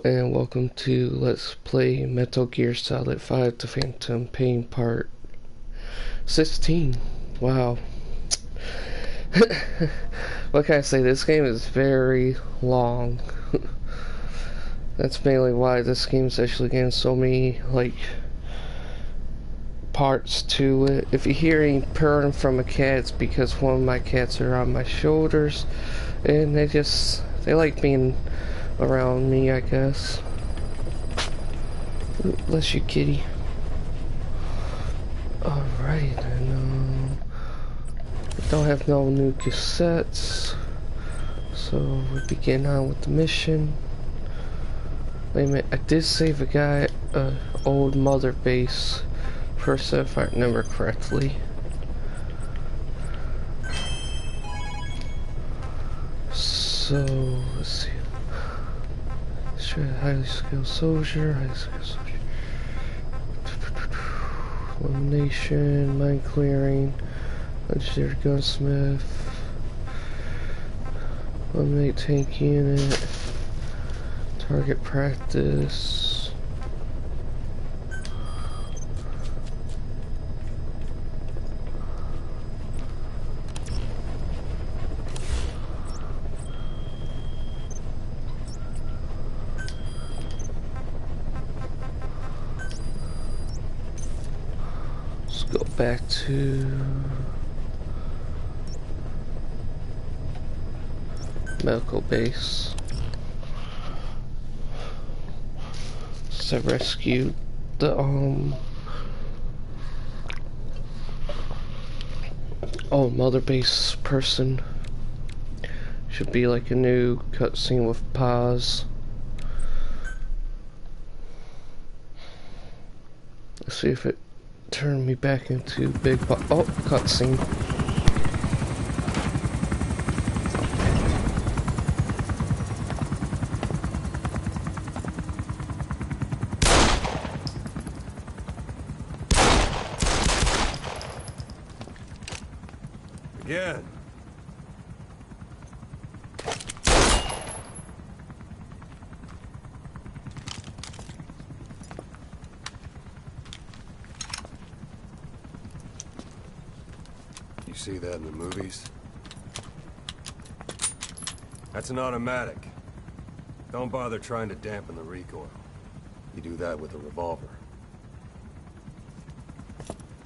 and welcome to Let's Play Metal Gear Solid 5 The Phantom Pain Part 16. Wow. What can I say? This game is very long. That's mainly why this game's actually getting so many, parts to it. If you hear any purring from a cat, it's because one of my cats are on my shoulders, and they like being around me, I guess. Ooh, bless you, kitty. Alright, and we don't have no new cassettes, so we'll be getting on with the mission. Wait a minute, I did save a guy, old mother base person, if I remember correctly. So, let's see. Highly skilled soldier, elimination, mine clearing, legendary gunsmith, eliminate tank unit, target practice. Go back to medical base. So I rescued the mother base person. Should be like a new cutscene with pause. Let's see if it turned me back into big cutscene. Again. See that in the movies? That's an automatic. Don't bother trying to dampen the recoil. You do that with a revolver.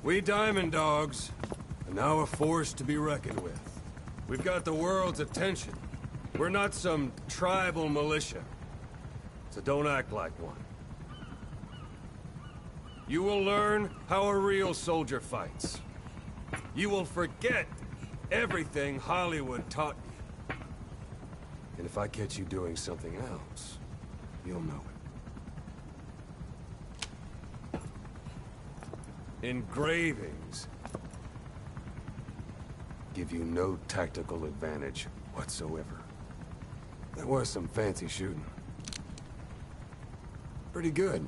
We Diamond Dogs are now a force to be reckoned with. We've got the world's attention. We're not some tribal militia, so don't act like one. You will learn how a real soldier fights. You will forget everything Hollywood taught you. And if I catch you doing something else, you'll know it. Engravings give you no tactical advantage whatsoever. There was some fancy shooting. Pretty good.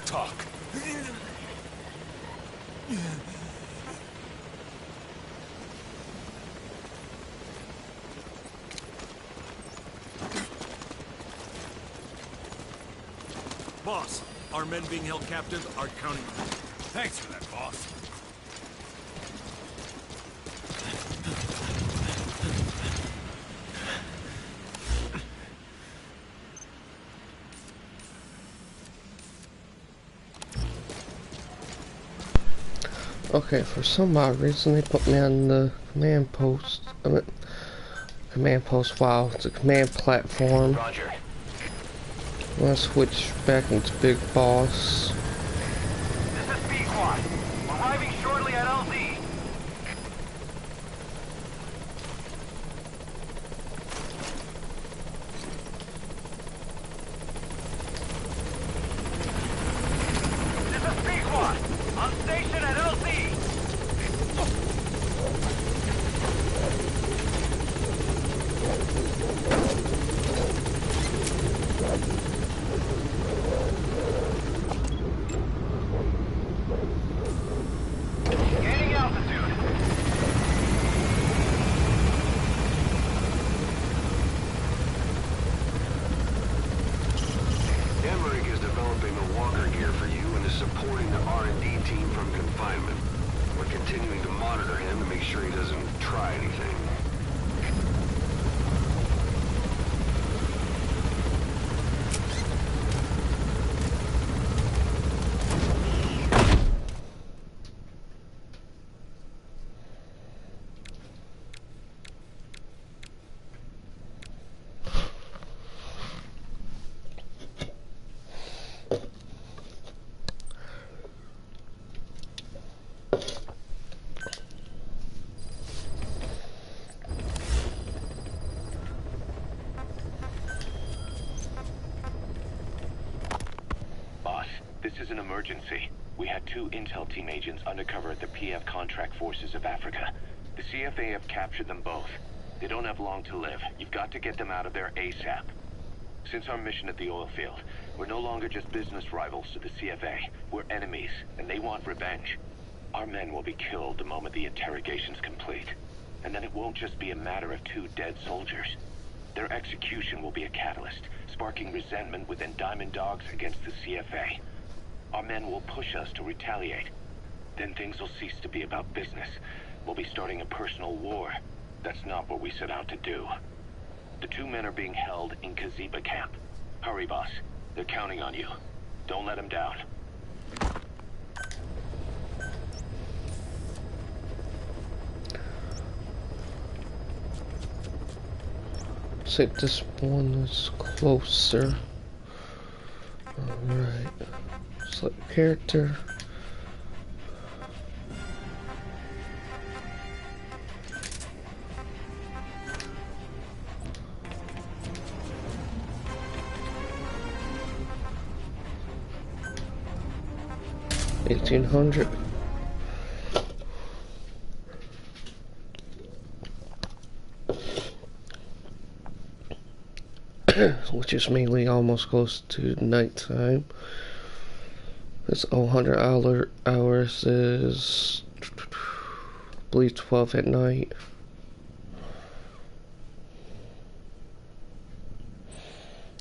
Talk. Boss, our men being held captive are counting on you. Thanks for that, boss. Okay, for some odd reason they put me on the command post. Wow, it's a command platform. Roger. I'm gonna switch back into Big Boss. This is B-Quad. Arriving shortly at LZ. confinement. We're continuing to monitor him to make sure he doesn't try anything. This is an emergency. We had 2 intel team agents undercover at the PF Contract Forces of Africa. The CFA have captured them both. They don't have long to live. You've got to get them out of there ASAP. Since our mission at the oil field, we're no longer just business rivals to the CFA. We're enemies, and they want revenge. Our men will be killed the moment the interrogation's complete. And then it won't just be a matter of 2 dead soldiers. Their execution will be a catalyst, sparking resentment within Diamond Dogs against the CFA. Our men will push us to retaliate. Then things will cease to be about business. We'll be starting a personal war. That's not what we set out to do. The 2 men are being held in Kaziba camp. Hurry, boss. They're counting on you. Don't let them down. Looks like this one is closer. Alright. Select character. $1,800. Which is mainly almost close to nighttime. This 100 hours is, I believe, 12 at night.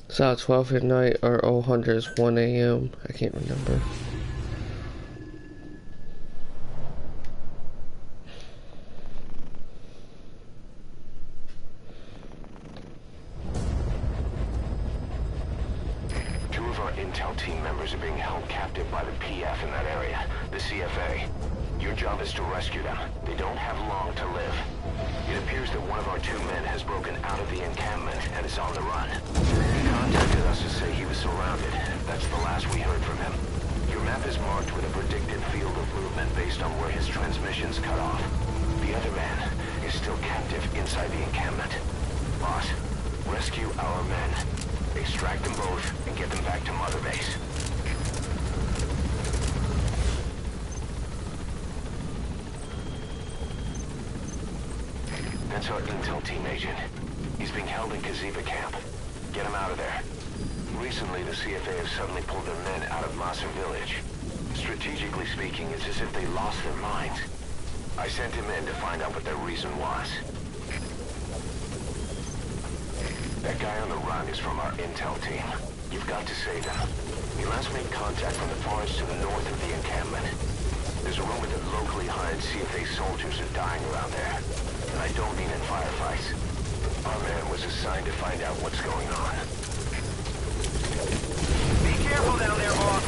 So 12 at night or 100 is 1 a.m. I can't remember. Intel team members are being held captive by the PF in that area, the CFA. Your job is to rescue them. They don't have long to live. It appears that one of our 2 men has broken out of the encampment and is on the run. He contacted us to say he was surrounded. That's the last we heard from him. Your map is marked with a predicted field of movement based on where his transmissions cut off. The other man is still captive inside the encampment. Boss, rescue our men. Extract them both and get them back to Mother Base. That's our intel team agent. He's being held in Kaziba camp. Get him out of there. Recently, the CFA have suddenly pulled their men out of Massa village. Strategically speaking, it's as if they lost their minds. I sent him in to find out what their reason was. That guy on the run is from our intel team. You've got to save him. He last made contact from the forest to the north of the encampment. There's a rumor that locally hired CFA soldiers are dying around there. And I don't mean in firefights. Our man was assigned to find out what's going on. Be careful down there, boss.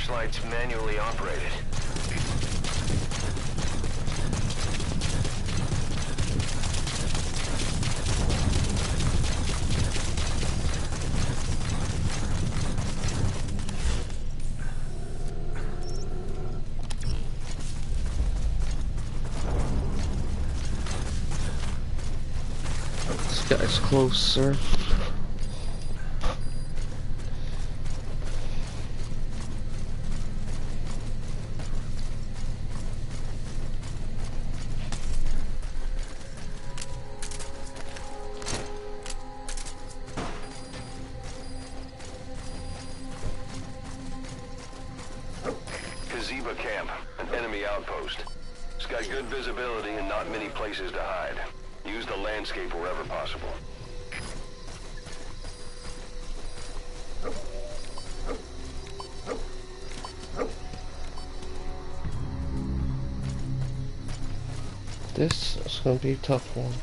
searchlights manually operated. This guy's closer. Camp, an enemy outpost. It's got good visibility and not many places to hide. Use the landscape wherever possible. This is gonna be a tough one.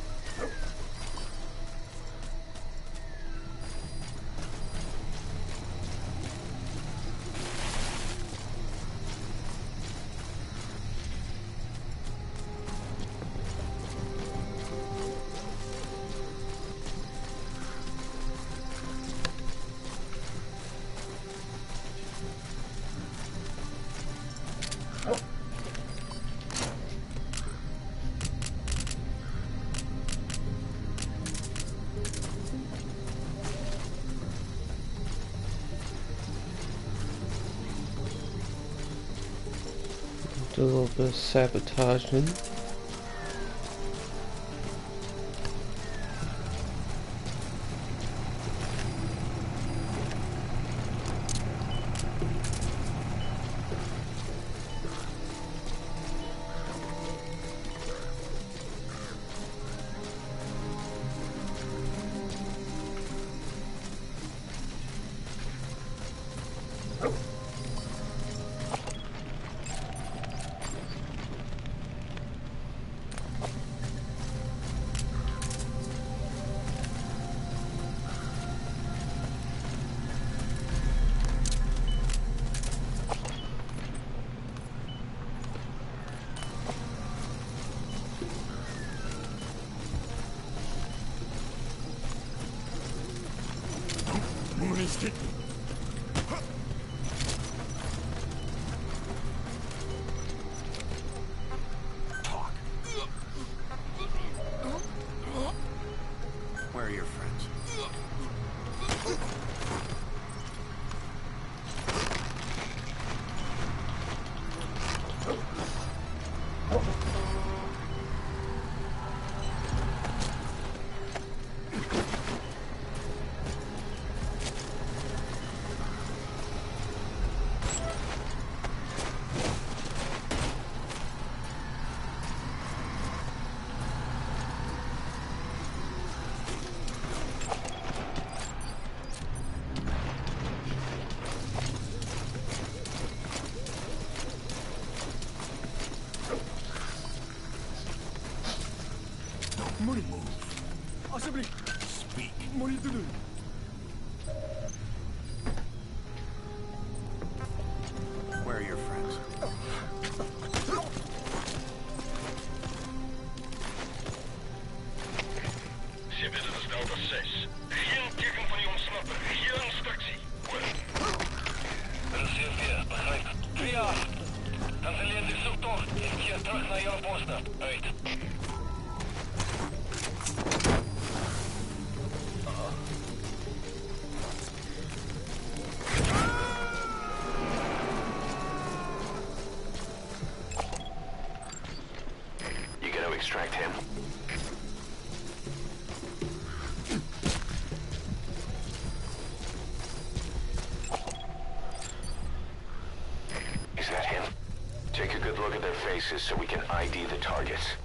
Do a little bit of sabotaging. Talk. Where are your friends? Money move. Possibly speak. Money to do. Where are your friends? Ze willen dus Delta 6. Geen teken van die ontsnappen. Geen instructie. Reserveer, begrijp. 2 jaar. Cancelleer de zoektocht en keer terug naar jouw posten. Uit. Extract him. Is that him? Take a good look at their faces so we can ID the targets.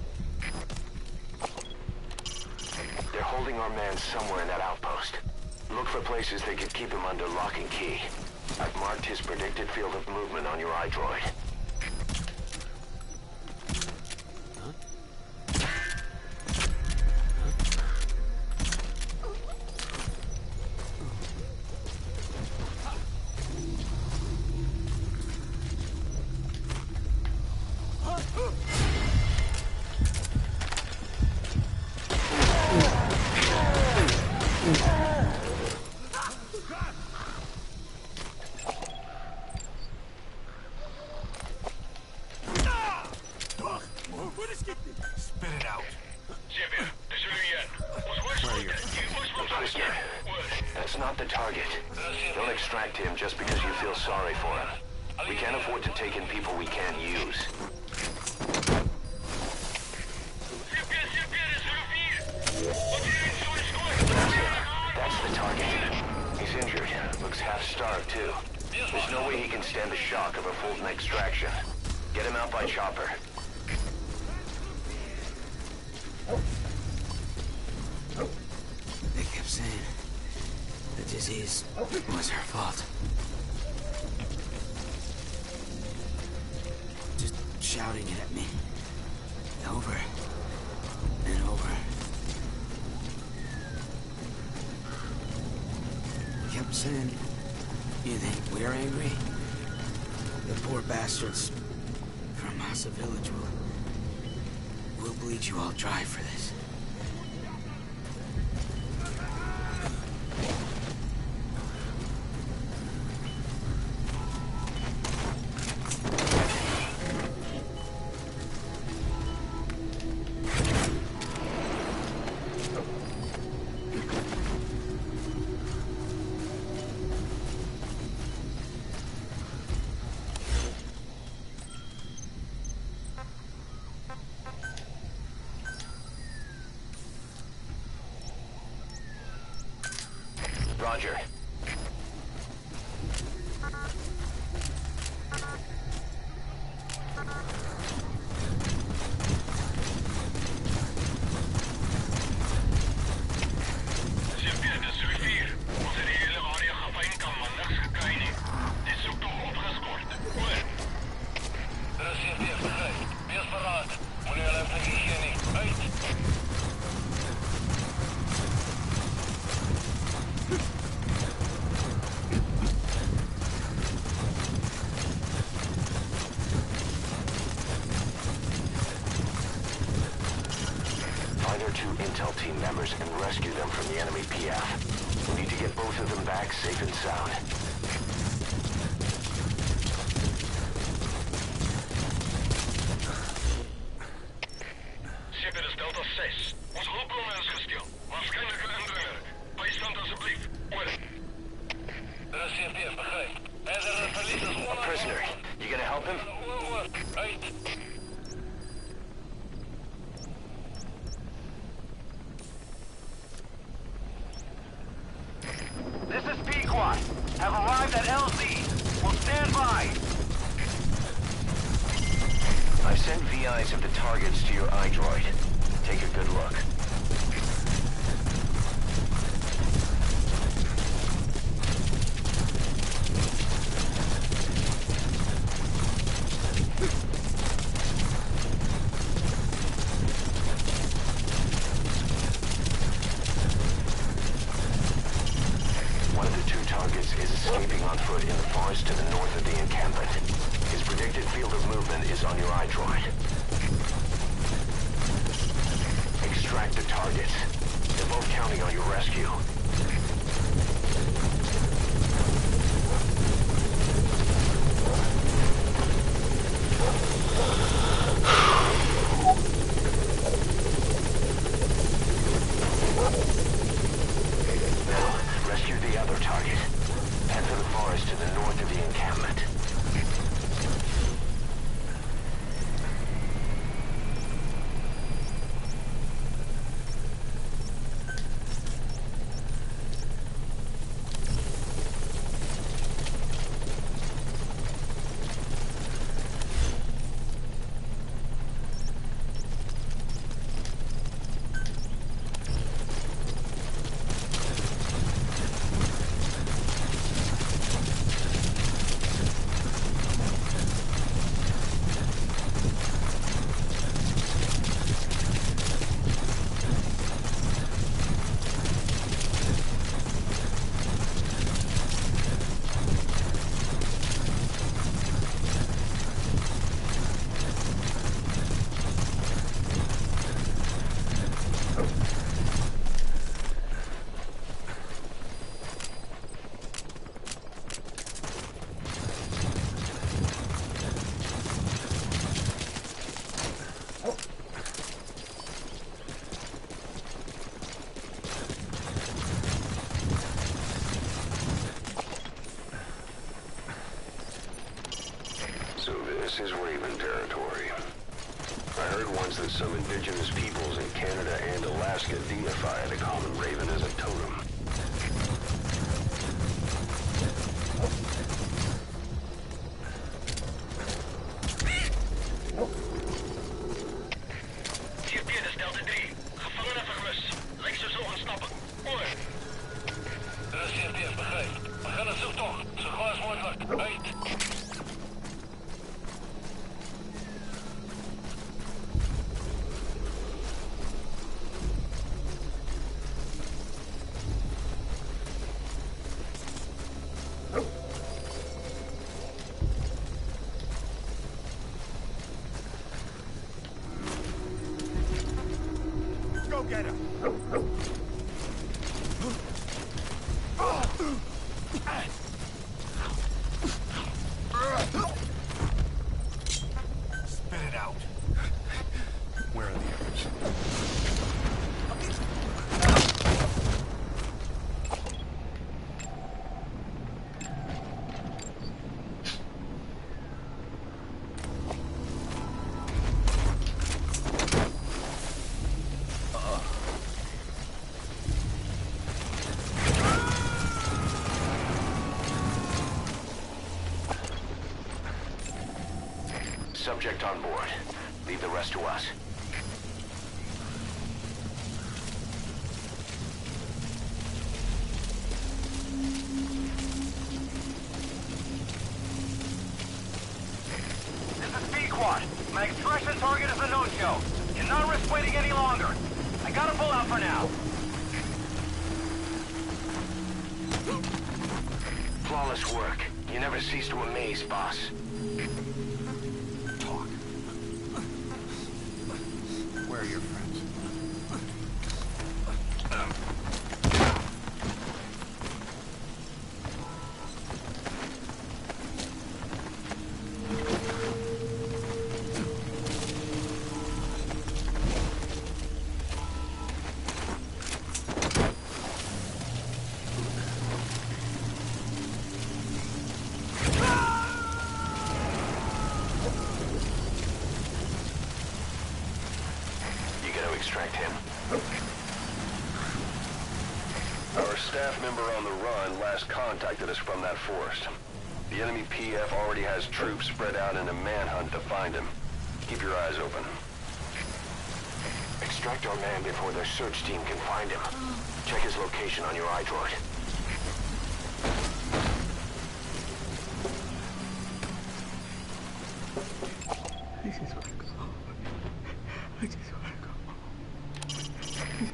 They're holding our man somewhere in that outpost. Look for places that could keep him under lock and key. I've marked his predicted field of movement on your iDroid. spit it out. Prisoner, that's not the target. Don't extract him just because you feel sorry for him. We can't afford to take in people we can't use. That's the target. He's injured. Looks half-starved, too. There's no way he can stand the shock of a Fulton extraction. Get him out by chopper. They kept saying the disease was her fault. Just shouting it at me. Over and over. Kept saying, you think we're angry? The poor bastards from Massa Village will bleed you all dry for this. Roger. Find our 2 intel team members and rescue them from the enemy PF. We need to get both of them back safe and sound. Ship is Delta 6. Ons hulpbronnen is gesteel. Waarschijnlijke indringer. Bijstand alsjeblieft. Over. Er is CPF, begrijp. En er verlies is A prisoner. You gonna help him? Uit. This is Pequot. Have arrived at LZ. Will stand by. I've sent VIs of the targets to your iDroid. Take a good look. One of the 2 targets is escaping on foot in the forest to the north of the encampment. His predicted field of movement is on your iDroid. Extract the targets. They're both counting on your rescue. Now, rescue the other target. Head for the forest to the north of the encampment. This is Raven territory. I heard once that some indigenous peoples in Canada and Alaska deify the common raven as a totem. TPP, dat is Delta 3. Gevangenen vermist. Lijkt ze zo ontsnappen. Oor. CFDF, begrijp. We gaan een zoektocht. Zo gauw als mogelijk. Uit. Go get him! Spit it out. Where are the others? Subject on board. Leave the rest to us. This is B-Quad. My extraction target is a no-show. Cannot risk waiting any longer. I gotta pull out for now. Flawless work. You never cease to amaze, boss. Talk. Where are your friends? Extract him. Our staff member on the run last contacted us from that forest. The enemy PF already has troops spread out in a manhunt to find him. Keep your eyes open. Extract our man before their search team can find him. Check his location on your iDroid.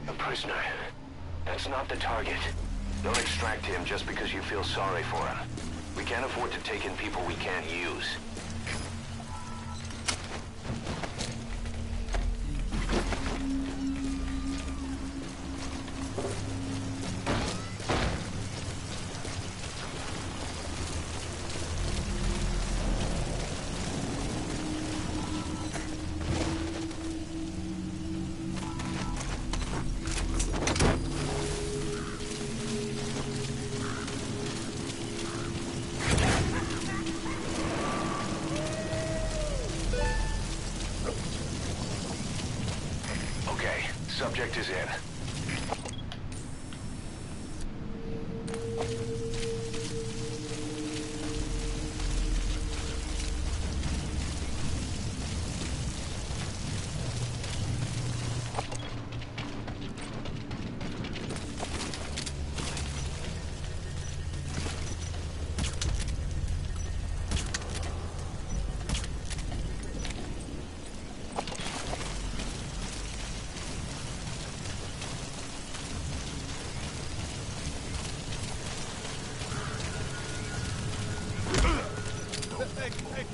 A prisoner. That's not the target. Don't extract him just because you feel sorry for him. We can't afford to take in people we can't use. Subject is in.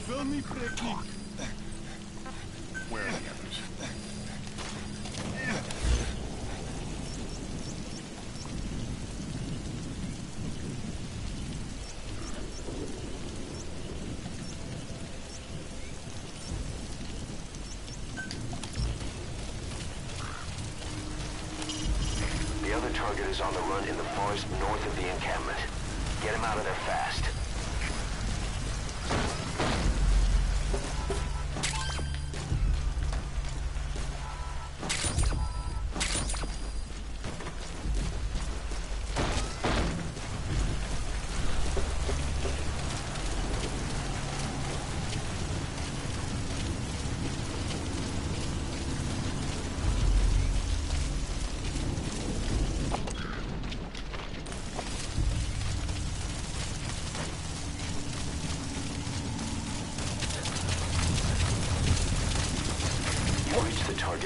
Wil niet prikken. Where are the others? The other target is on the run in the forest north of the encampment. Get him out of there fast.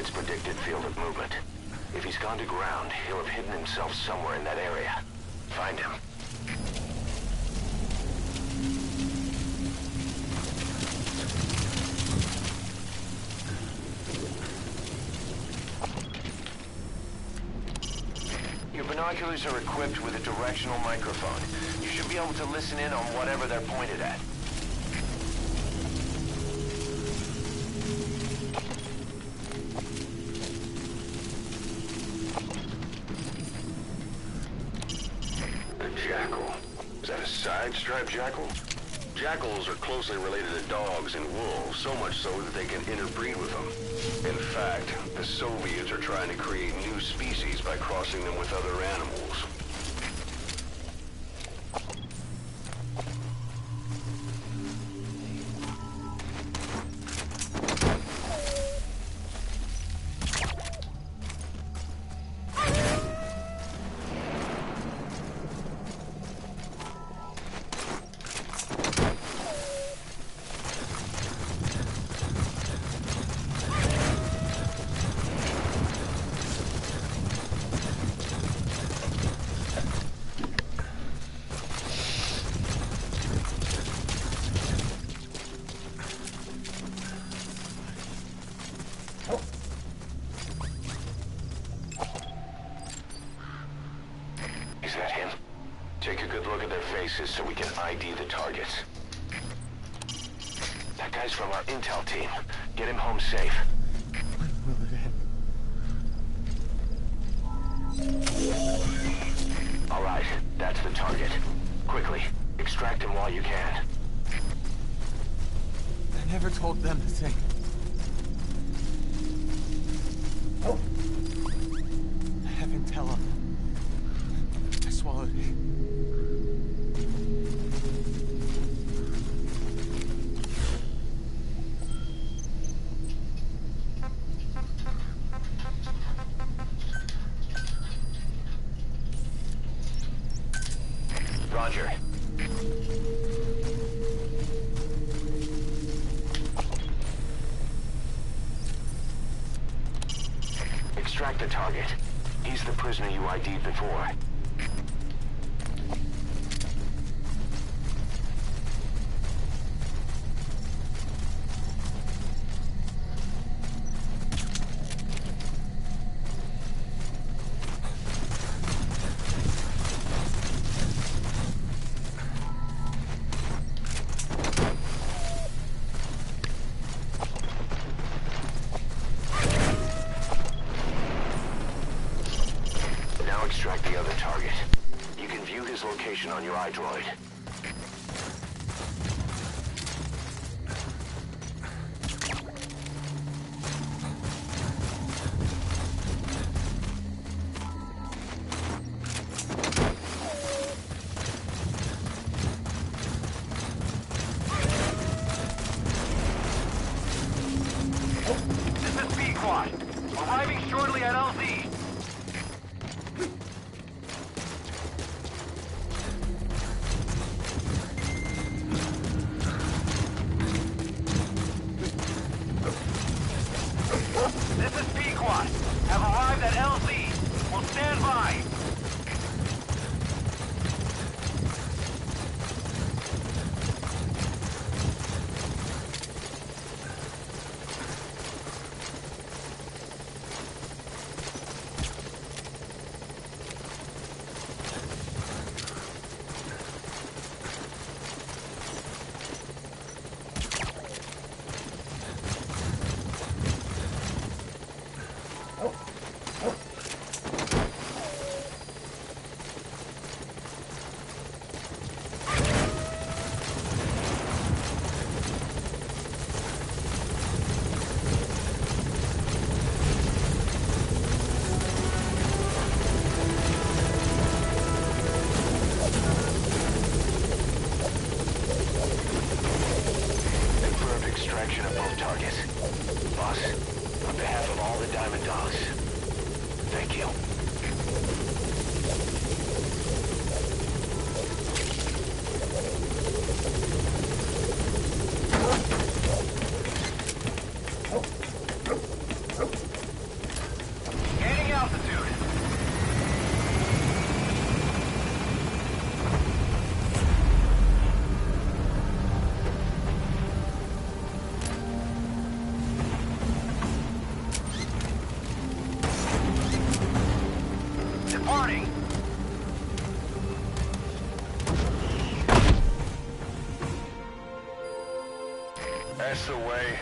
its predicted field of movement. If he's gone to ground, he'll have hidden himself somewhere in that area. Find him. Your binoculars are equipped with a directional microphone. You should be able to listen in on whatever they're pointed at. A jackal. Is that a side-striped jackal? Jackals are closely related to dogs and wolves, so much so that they can interbreed with them. In fact, the Soviets are trying to create new species by crossing them with other animals. Is that him? Take a good look at their faces so we can ID the targets. That guy's from our intel team. Get him home safe. All right, that's the target. Quickly, extract him while you can. I never told them the thing. I have intel on them. I swallowed it. Roger. Extract the target. He's the prisoner you ID'd before. Now extract the other target. You can view his location on your iDroid. This is B-Quad. Arriving shortly at LZ. departing. That's the way.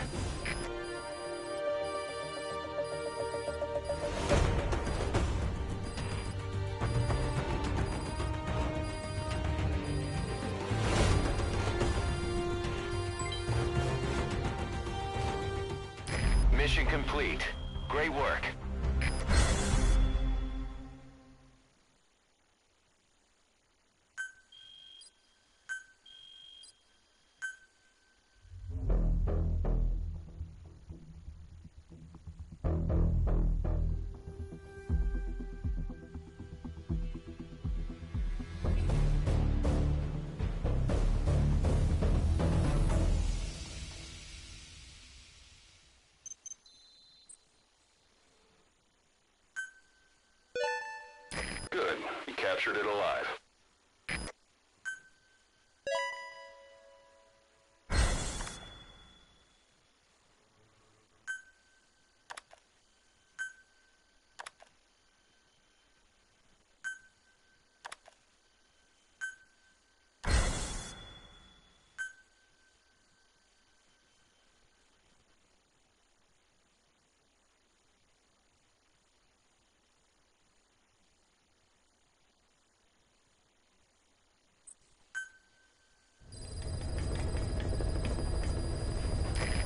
Mission complete. Great work. Good. You captured it alive.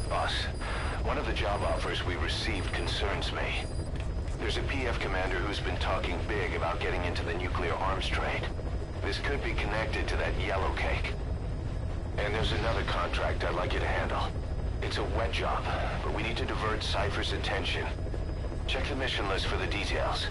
Boss, one of the job offers we received concerns me. There's a PF commander who's been talking big about getting into the nuclear arms trade. This could be connected to that yellow cake. And there's another contract I'd like you to handle. It's a wet job, but we need to divert Cypher's attention. Check the mission list for the details.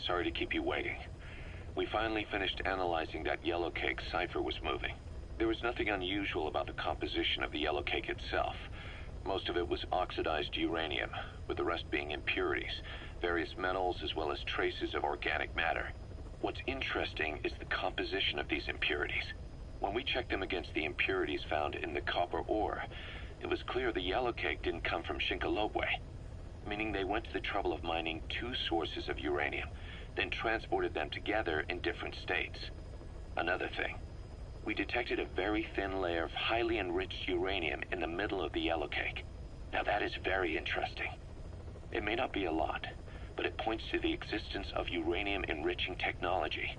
Sorry to keep you waiting. We finally finished analyzing that yellow cake Cypher was moving. There was nothing unusual about the composition of the yellow cake itself. Most of it was oxidized uranium, with the rest being impurities, various metals as well as traces of organic matter. What's interesting is the composition of these impurities. When we checked them against the impurities found in the copper ore, it was clear the yellow cake didn't come from Shinkalobwe, meaning they went to the trouble of mining two sources of uranium, then transported them together in different states. Another thing, we detected a very thin layer of highly enriched uranium in the middle of the yellow cake. Now that is very interesting. It may not be a lot, but it points to the existence of uranium-enriching technology.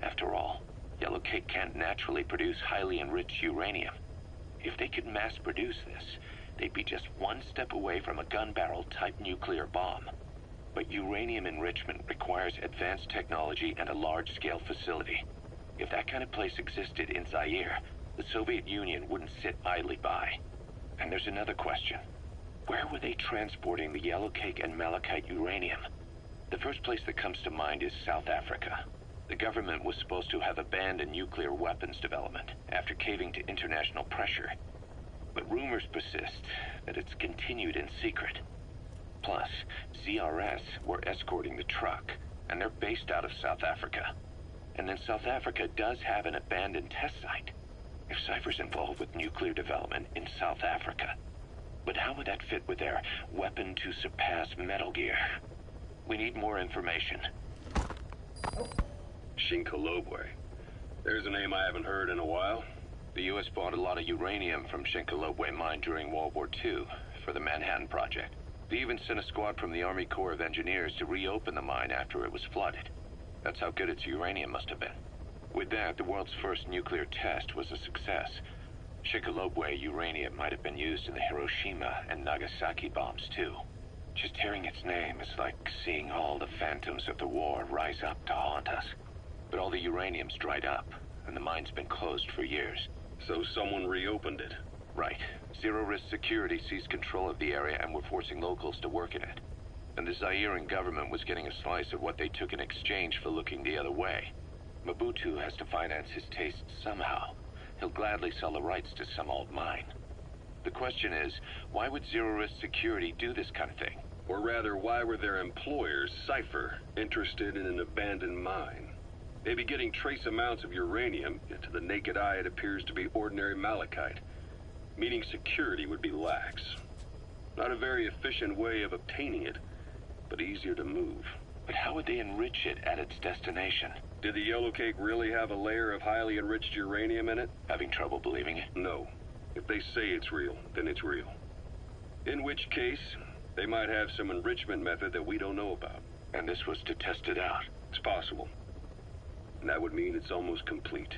After all, yellow cake can't naturally produce highly enriched uranium. If they could mass produce this, they'd be just one step away from a gun barrel type nuclear bomb. But uranium enrichment requires advanced technology and a large-scale facility. If that kind of place existed in Zaire, the Soviet Union wouldn't sit idly by. And there's another question. Where were they transporting the yellowcake and malachite uranium? The first place that comes to mind is South Africa. The government was supposed to have abandoned nuclear weapons development after caving to international pressure. But rumors persist that it's continued in secret. Plus, ZRS were escorting the truck, and they're based out of South Africa. And then South Africa does have an abandoned test site. If Cypher's involved with nuclear development in South Africa. But how would that fit with their weapon to surpass Metal Gear? We need more information. Shinkolobwe. There's a name I haven't heard in a while. The U.S. bought a lot of uranium from Shinkolobwe mine during World War II for the Manhattan Project. They even sent a squad from the Army Corps of Engineers to reopen the mine after it was flooded. That's how good its uranium must have been. With that, the world's first nuclear test was a success. Shinkolobwe uranium might have been used in the Hiroshima and Nagasaki bombs, too. Just hearing its name is like seeing all the phantoms of the war rise up to haunt us. But all the uranium's dried up, and the mine's been closed for years. So someone reopened it. Right. Zero-risk security seized control of the area and were forcing locals to work in it. And the Zairean government was getting a slice of what they took in exchange for looking the other way. Mobutu has to finance his tastes somehow. He'll gladly sell the rights to some old mine. The question is, why would zero-risk security do this kind of thing? Or rather, why were their employers, Cypher, interested in an abandoned mine? They'd be getting trace amounts of uranium, yet to the naked eye it appears to be ordinary malachite, meaning security would be lax. Not a very efficient way of obtaining it, but easier to move. But how would they enrich it at its destination? Did the yellowcake really have a layer of highly enriched uranium in it? Having trouble believing it? No. If they say it's real, then it's real. In which case, they might have some enrichment method that we don't know about. And this was to test it out? It's possible. And that would mean it's almost complete.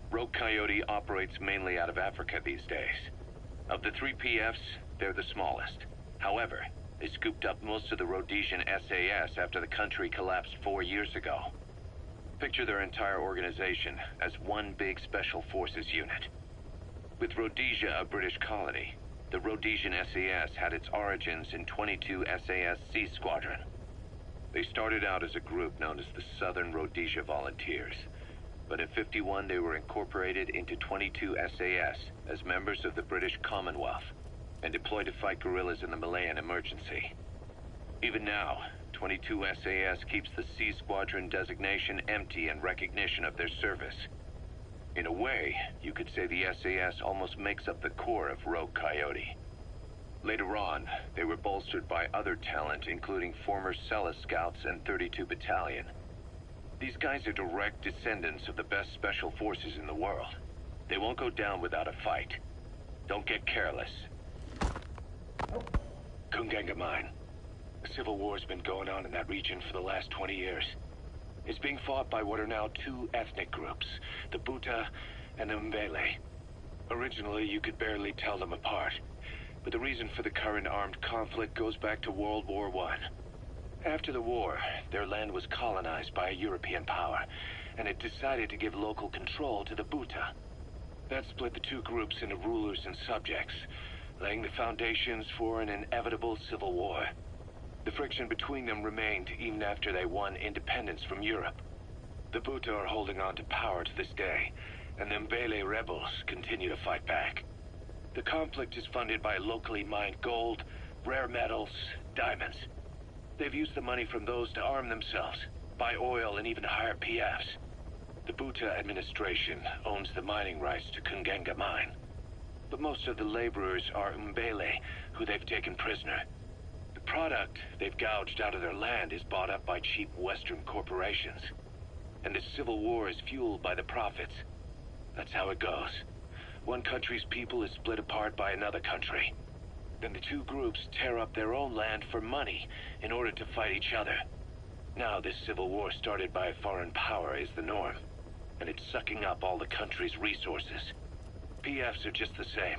Rogue Coyote operates mainly out of Africa these days. Of the 3 PFs, they're the smallest. However, they scooped up most of the Rhodesian SAS after the country collapsed 4 years ago. Picture their entire organization as one big special forces unit. With Rhodesia a British colony, the Rhodesian SAS had its origins in 22 SAS Sea Squadron. They started out as a group known as the Southern Rhodesia Volunteers. But in '51 they were incorporated into 22 SAS as members of the British Commonwealth and deployed to fight guerrillas in the Malayan emergency. Even now, 22 SAS keeps the Sea Squadron designation empty in recognition of their service. In a way, you could say the SAS almost makes up the core of Rogue Coyote. Later on, they were bolstered by other talent, including former Celis Scouts and 32 Battalion. These guys are direct descendants of the best special forces in the world. They won't go down without a fight. Don't get careless. Kunganga Mine. A civil war's been going on in that region for the last 20 years. It's being fought by what are now 2 ethnic groups, the Buta and the Mbele. Originally, you could barely tell them apart, but the reason for the current armed conflict goes back to World War I. After the war, their land was colonized by a European power, and it decided to give local control to the Buta. That split the 2 groups into rulers and subjects, laying the foundations for an inevitable civil war. The friction between them remained even after they won independence from Europe. The Buta are holding on to power to this day, and the Mbele rebels continue to fight back. The conflict is funded by locally mined gold, rare metals, diamonds. They've used the money from those to arm themselves, buy oil, and even hire PFs. The Buta administration owns the mining rights to Kunganga Mine. But most of the laborers are Mbele, who they've taken prisoner. The product they've gouged out of their land is bought up by cheap Western corporations. And the civil war is fueled by the profits. That's how it goes. One country's people is split apart by another country. Then the 2 groups tear up their own land for money in order to fight each other. Now this civil war started by a foreign power is the norm. and it's sucking up all the country's resources. PFs are just the same.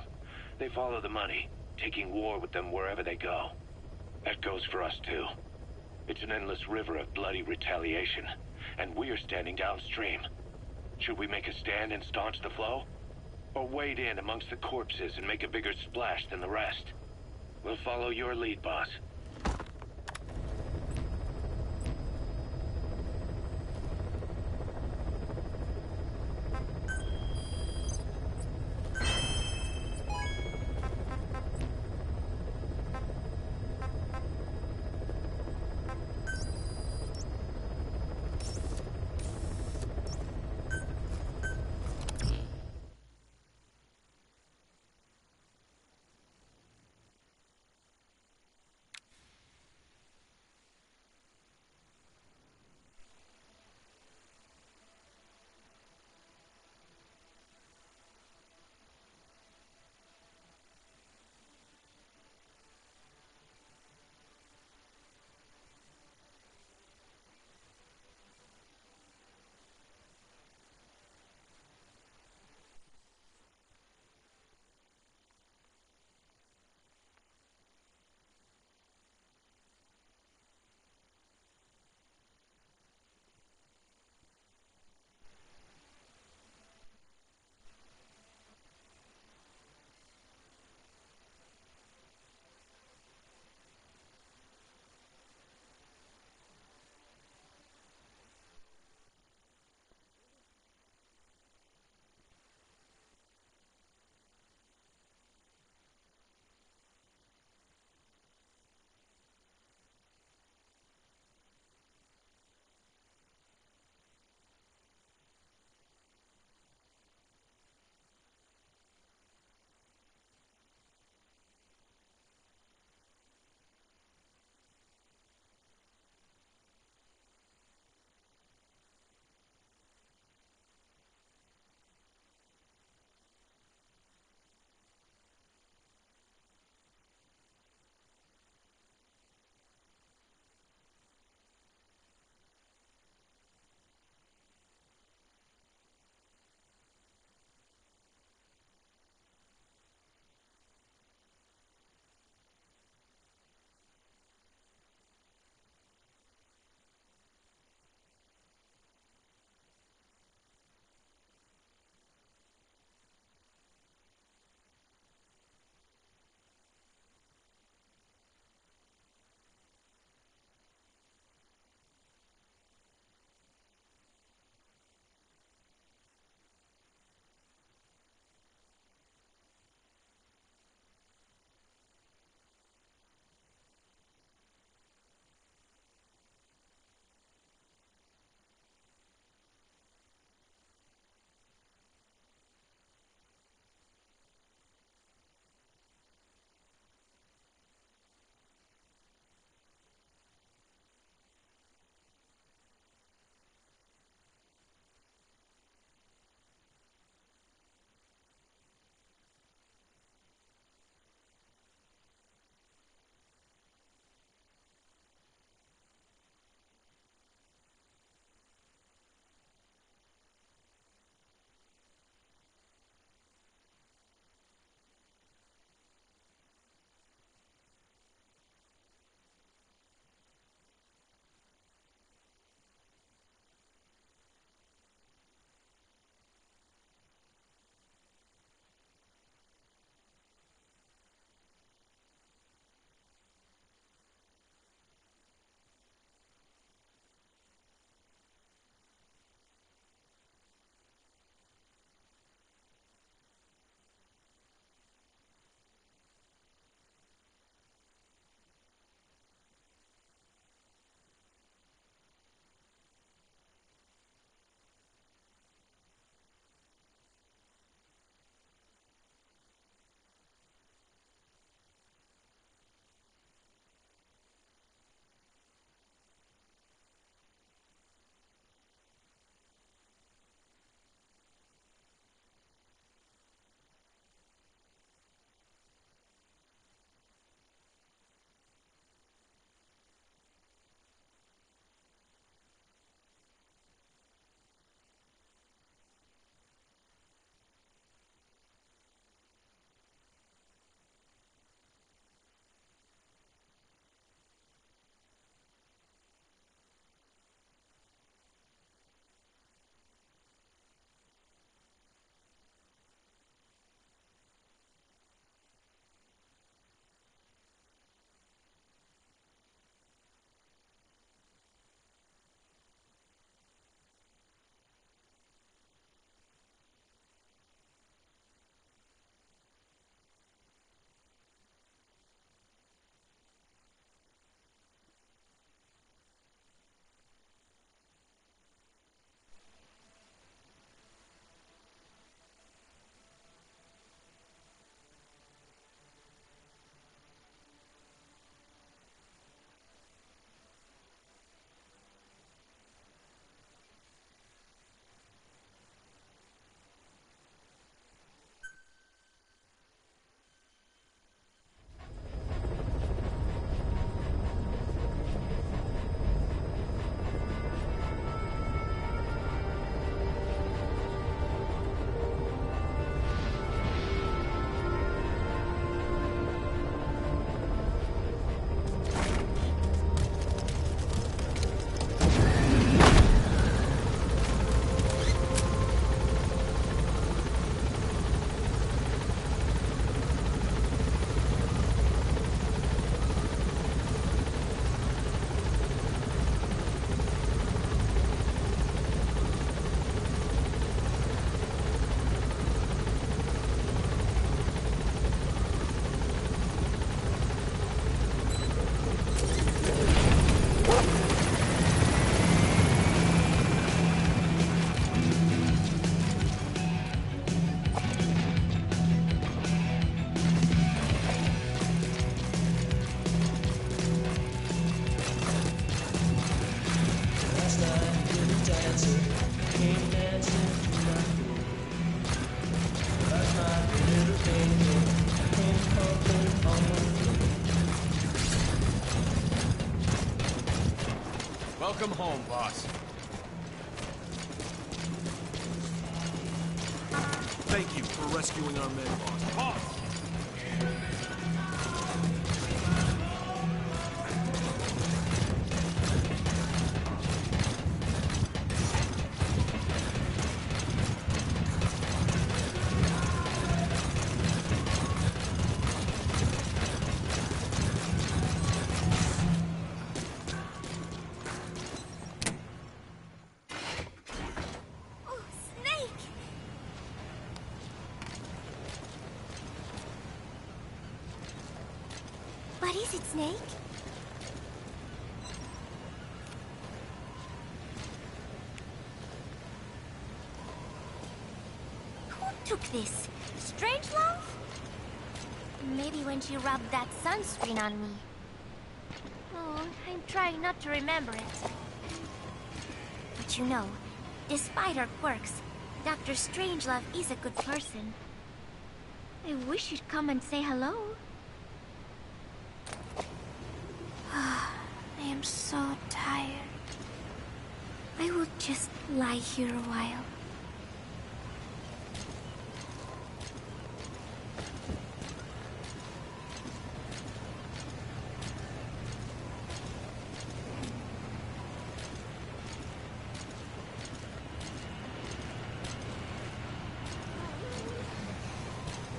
They follow the money, taking war with them wherever they go. That goes for us too. It's an endless river of bloody retaliation, and we're standing downstream. Should we make a stand and staunch the flow? Or wade in amongst the corpses and make a bigger splash than the rest? We'll follow your lead, boss. Welcome home, boss. Thank you for rescuing our men, boss. Boss! Oh, Snake! What is it, Snake? Who took this? Strangelove? Maybe when she rubbed that sunscreen on me. Oh, I'm trying not to remember it. But you know, despite her quirks, Dr. Strangelove is a good person. I wish you'd come and say hello. I am so tired. I will just lie here a while.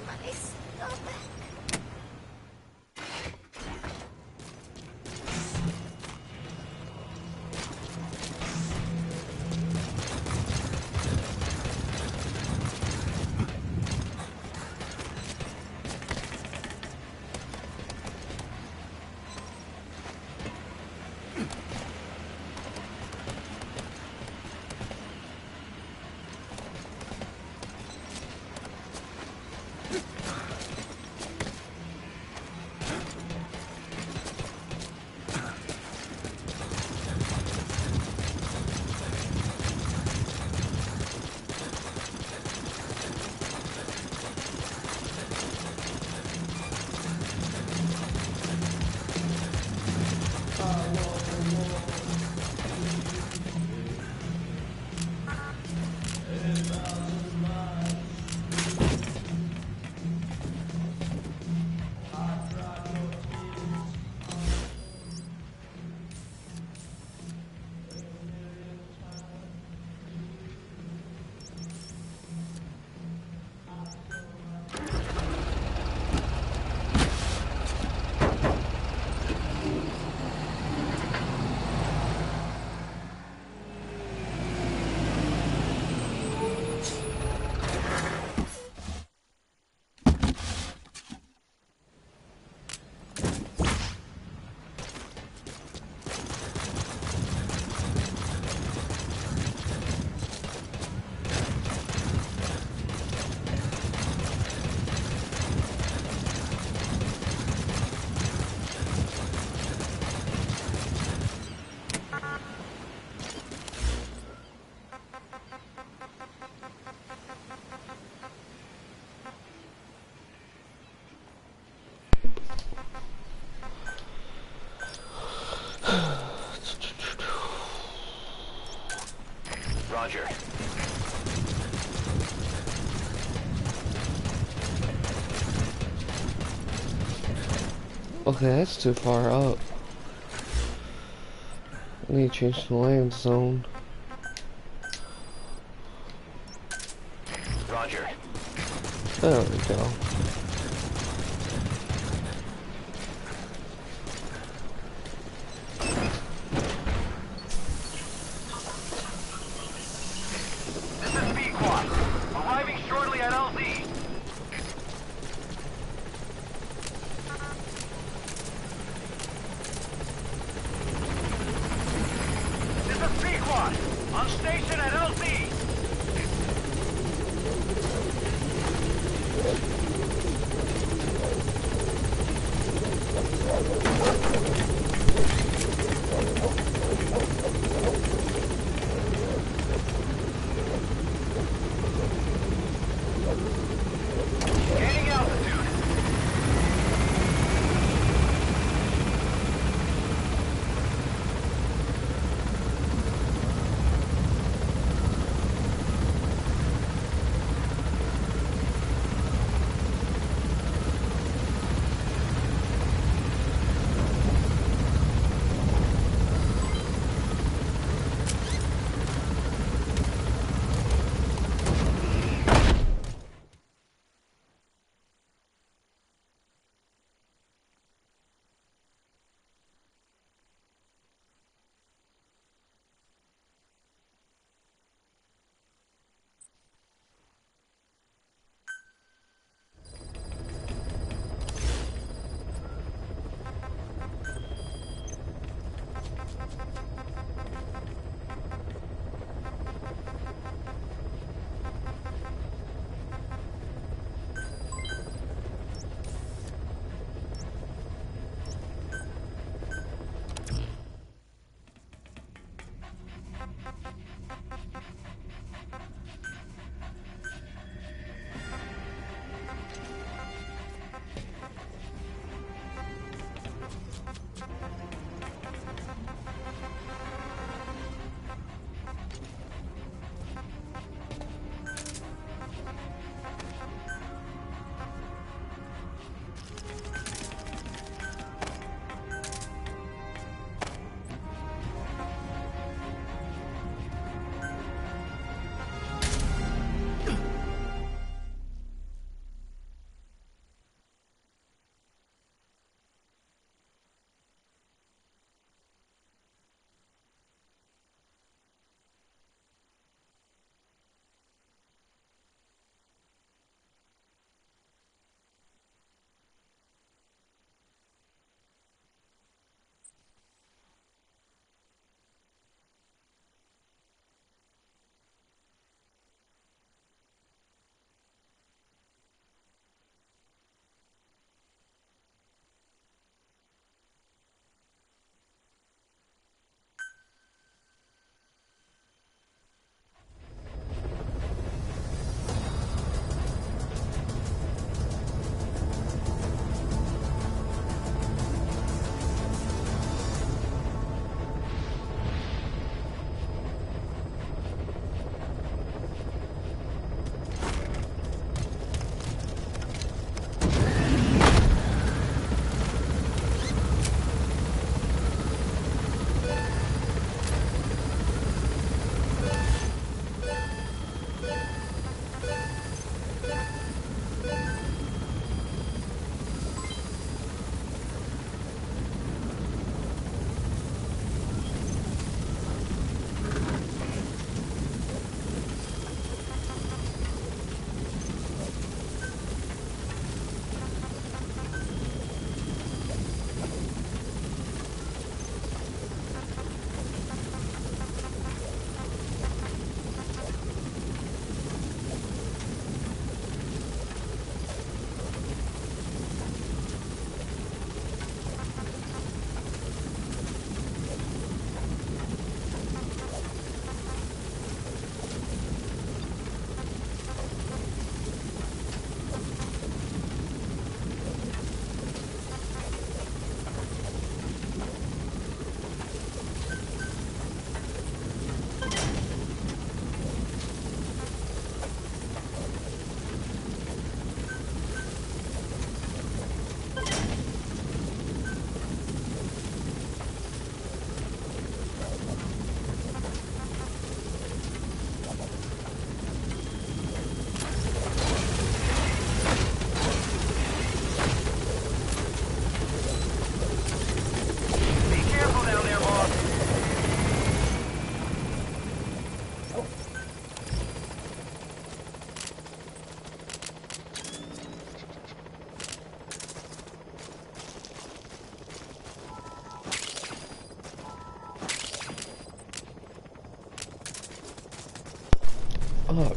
My stomach. Roger. Okay, that's too far up. I need to change the land zone. Roger. There we go. This is B-Quad. Arriving shortly at LZ. This is B-Quad. On station at LZ.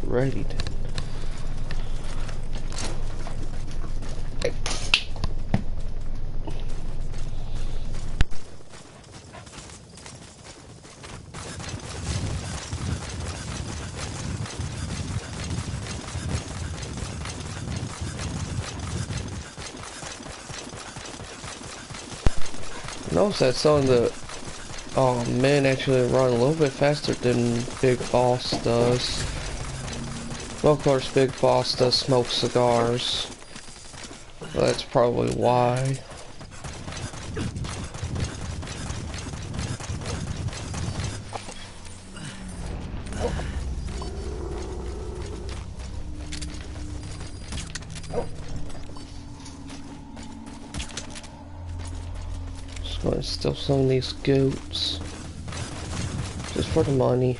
ready then. Notice that some of the men actually run a little bit faster than Big Boss does. Well, of course, Big Boss does smoke cigars. Well, that's probably why. Just gonna steal some of these goats. Just for the money.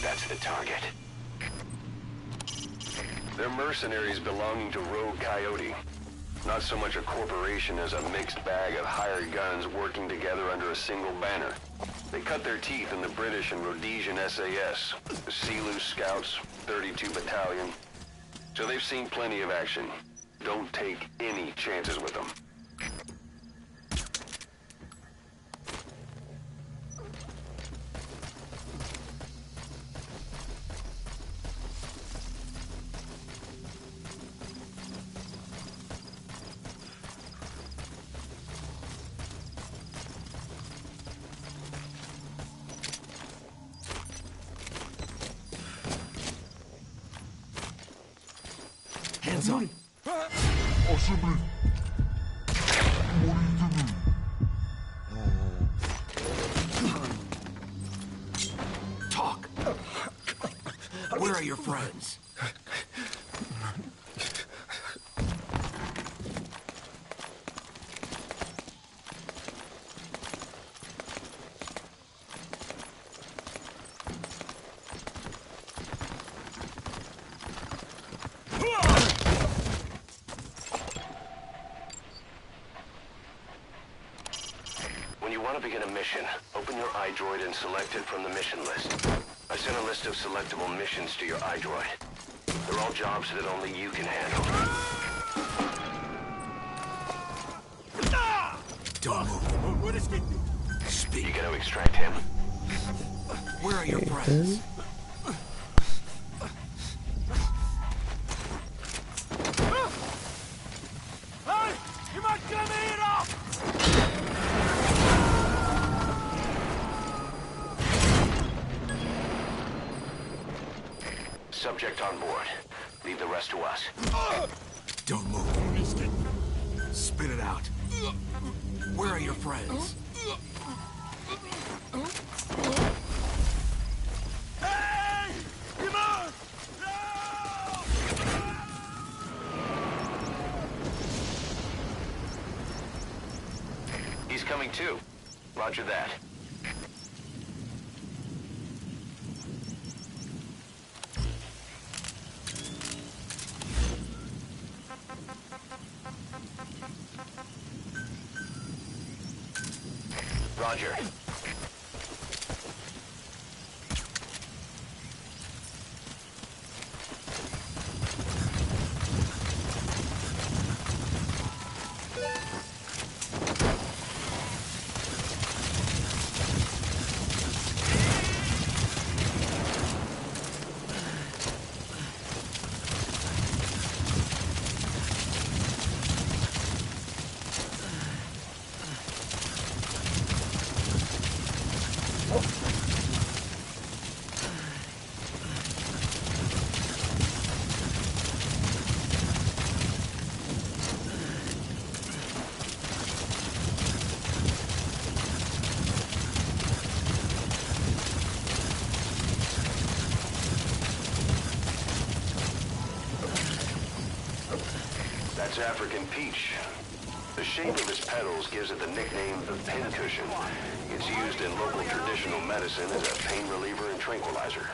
That's the target. They're mercenaries belonging to Rogue Coyote. Not so much a corporation as a mixed bag of hired guns working together under a single banner. They cut their teeth in the British and Rhodesian SAS, the Sea-Loo Scouts, 32 Battalion. So they've seen plenty of action. Don't take any chances with them. Hands up. Talk. Where are your friends? When you want to begin a mission, open your iDroid and select it from the mission list. I sent a list of selectable missions to your iDroid. They're all jobs that only you can handle. Don't move. Speak. You gonna extract him? Where are your friends? Hey! You might get me it up! Subject on board. Leave the rest to us. Don't move. Spit it out. Where are your friends? Hey! Come on! He's coming too. Roger that. Roger. That's African peach. The shape of its petals gives it the nickname the pincushion. It's used in local traditional medicine as a pain reliever and tranquilizer.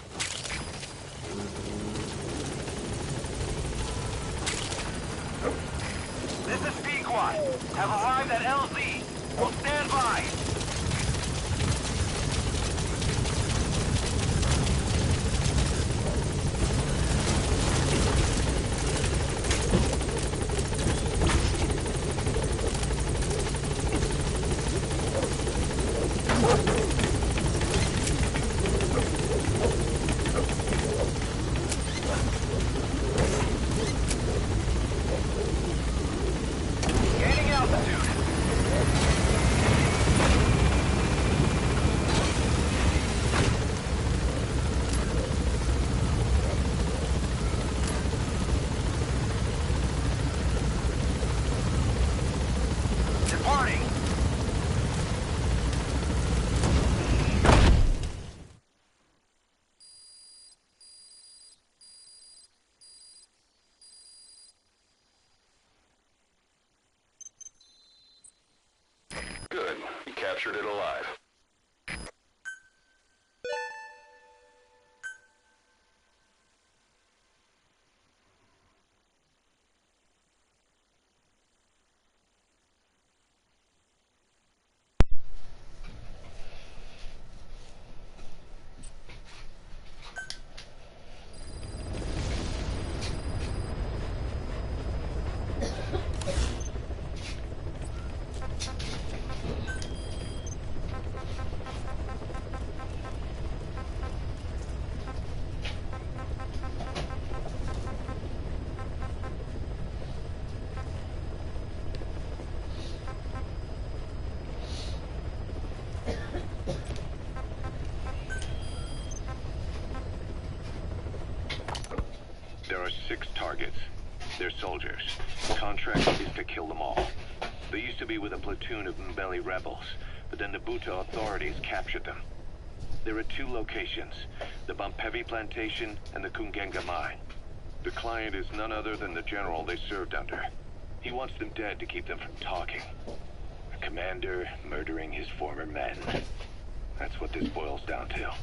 This is Pequot. Have arrived at LZ. We'll stand by. Gaining altitude. Departing. Good. You captured it alive. There are 6 targets. They're soldiers. The contract is to kill them all. They used to be with a platoon of Mbeli rebels, but then the Buta authorities captured them. There are 2 locations, the Bampevi plantation and the Kungenga mine. The client is none other than the general they served under. He wants them dead to keep them from talking. A commander murdering his former men. That's what this boils down to.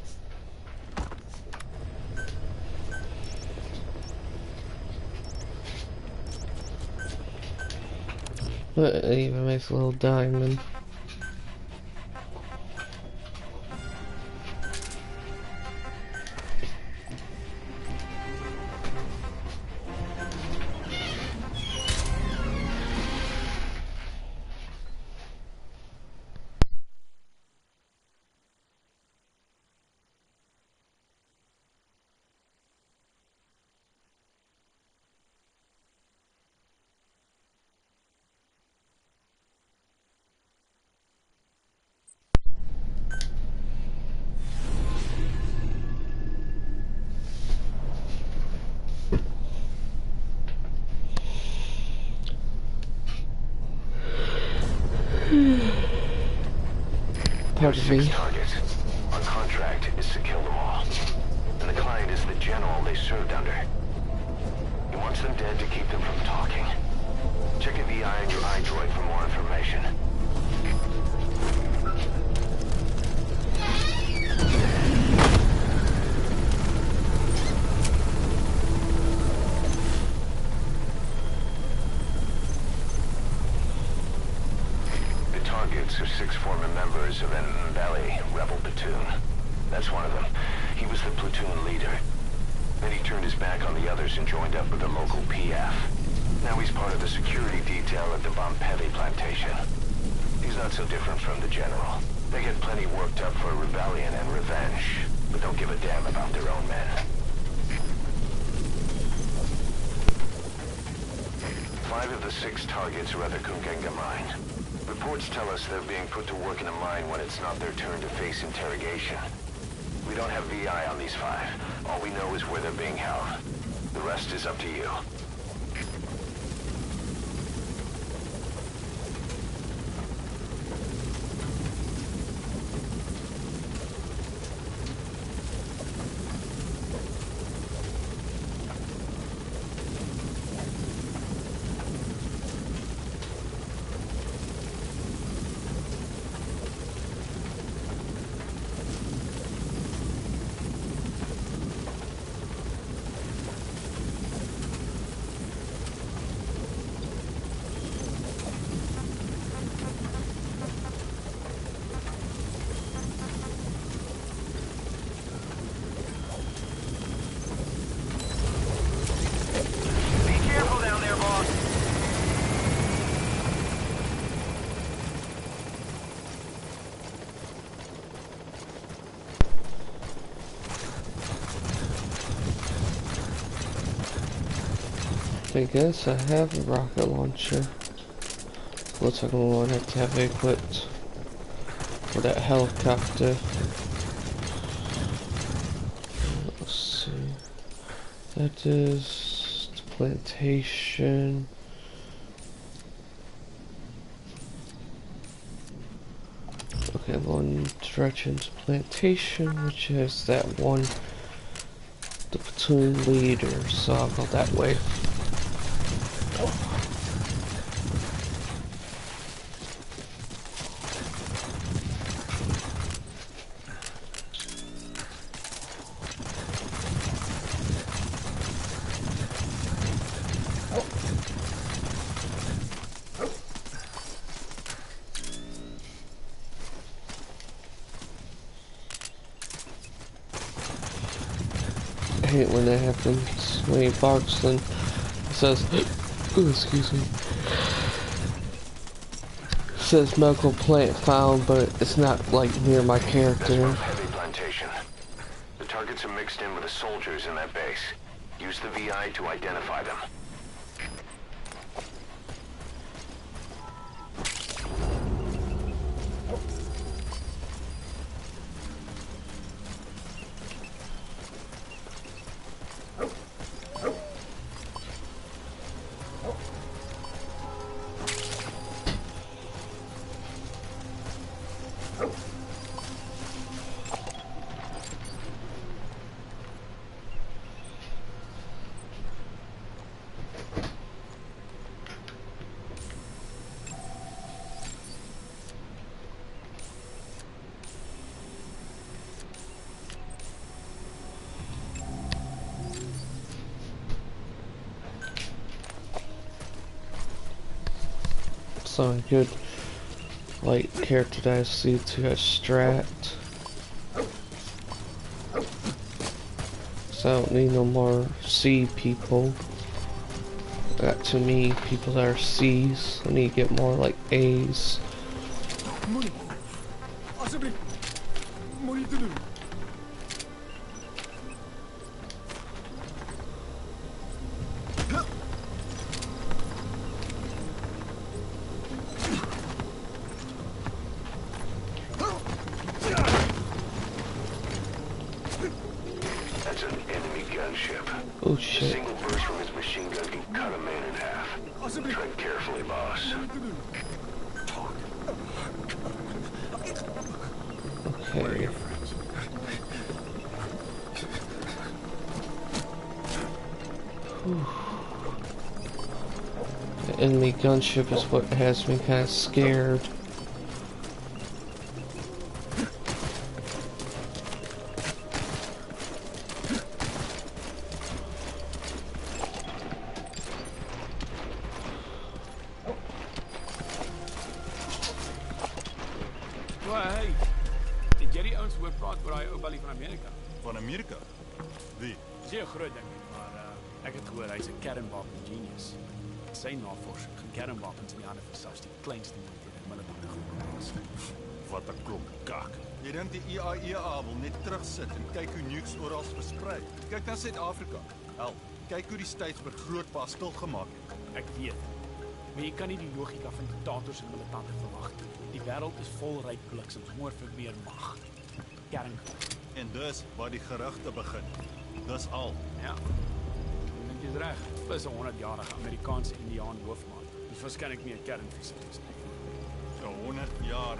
Even makes a little diamond. There are 6 targets. Our contract is to kill them all. And the client is the general they served under. He wants them dead to keep them from talking. Check a VI on your iDroid for more information. Targets are 6 former members of an Mbeli rebel platoon. That's one of them. He was the platoon leader. Then he turned his back on the others and joined up with the local PF. Now he's part of the security detail at the Bampevi plantation. He's not so different from the general. They get plenty worked up for rebellion and revenge, but don't give a damn about their own men. 5 of the 6 targets are at the Kungenga mine. Reports tell us they're being put to work in a mine when it's not their turn to face interrogation. We don't have VI on these 5. All we know is where they're being held. The rest is up to you. I guess I have a rocket launcher. Looks like I'm going to have it equipped for that helicopter. Let's see. That is the plantation. Okay, one direction to plantation, which is that one, the platoon leader, so I'll go that way. I hate when that happens, when he barks then it says, oh, excuse me, it says medical plant found, but it's not like near my character. That's heavy plantation. The targets are mixed in with the soldiers in that base. Use the VI to identify them. So good, like, character that I see to extract. So I don't need no more C people. I got too many people that are C's. I need to get more like A's. That's an enemy gunship. Oh A shit. single burst from his machine gun can cut a man in half. Tread carefully, boss. Okay. Whew. The enemy gunship is what has me kind of scared. Hey, did jy die ouens hoor praat oor daai ou ballie van Amerika? Van Amerika? Wie? Dis 'n groot ding, maar ek het gehoor hy's 'n kernwapen genius. Sy navorsing gaan kernwapens in die hande van selfs die kleinste militêre groep is. Wat 'n klomp kak. Jy dink die IAEA wil net terugsit en kyk hoe nukes oral versprei. Kyk na Suid-Afrika. Hel, kyk hoe die Statesburg grootpas stilgemaak het. Ek weet. Maar jy kan nie die logika van diktators en militante verwag nie. Die wêreld is vol ryk bliksems, hoor vir meer mag. Kern. En dis waar die gerugte begin. Dis al. Ja. Ek dink jy's reg. Plus 'n 100-jarige Amerikaanse Indiaan hoofman. Dis waarskynlik nie 'n kernfisikus nie. So 100 jaar.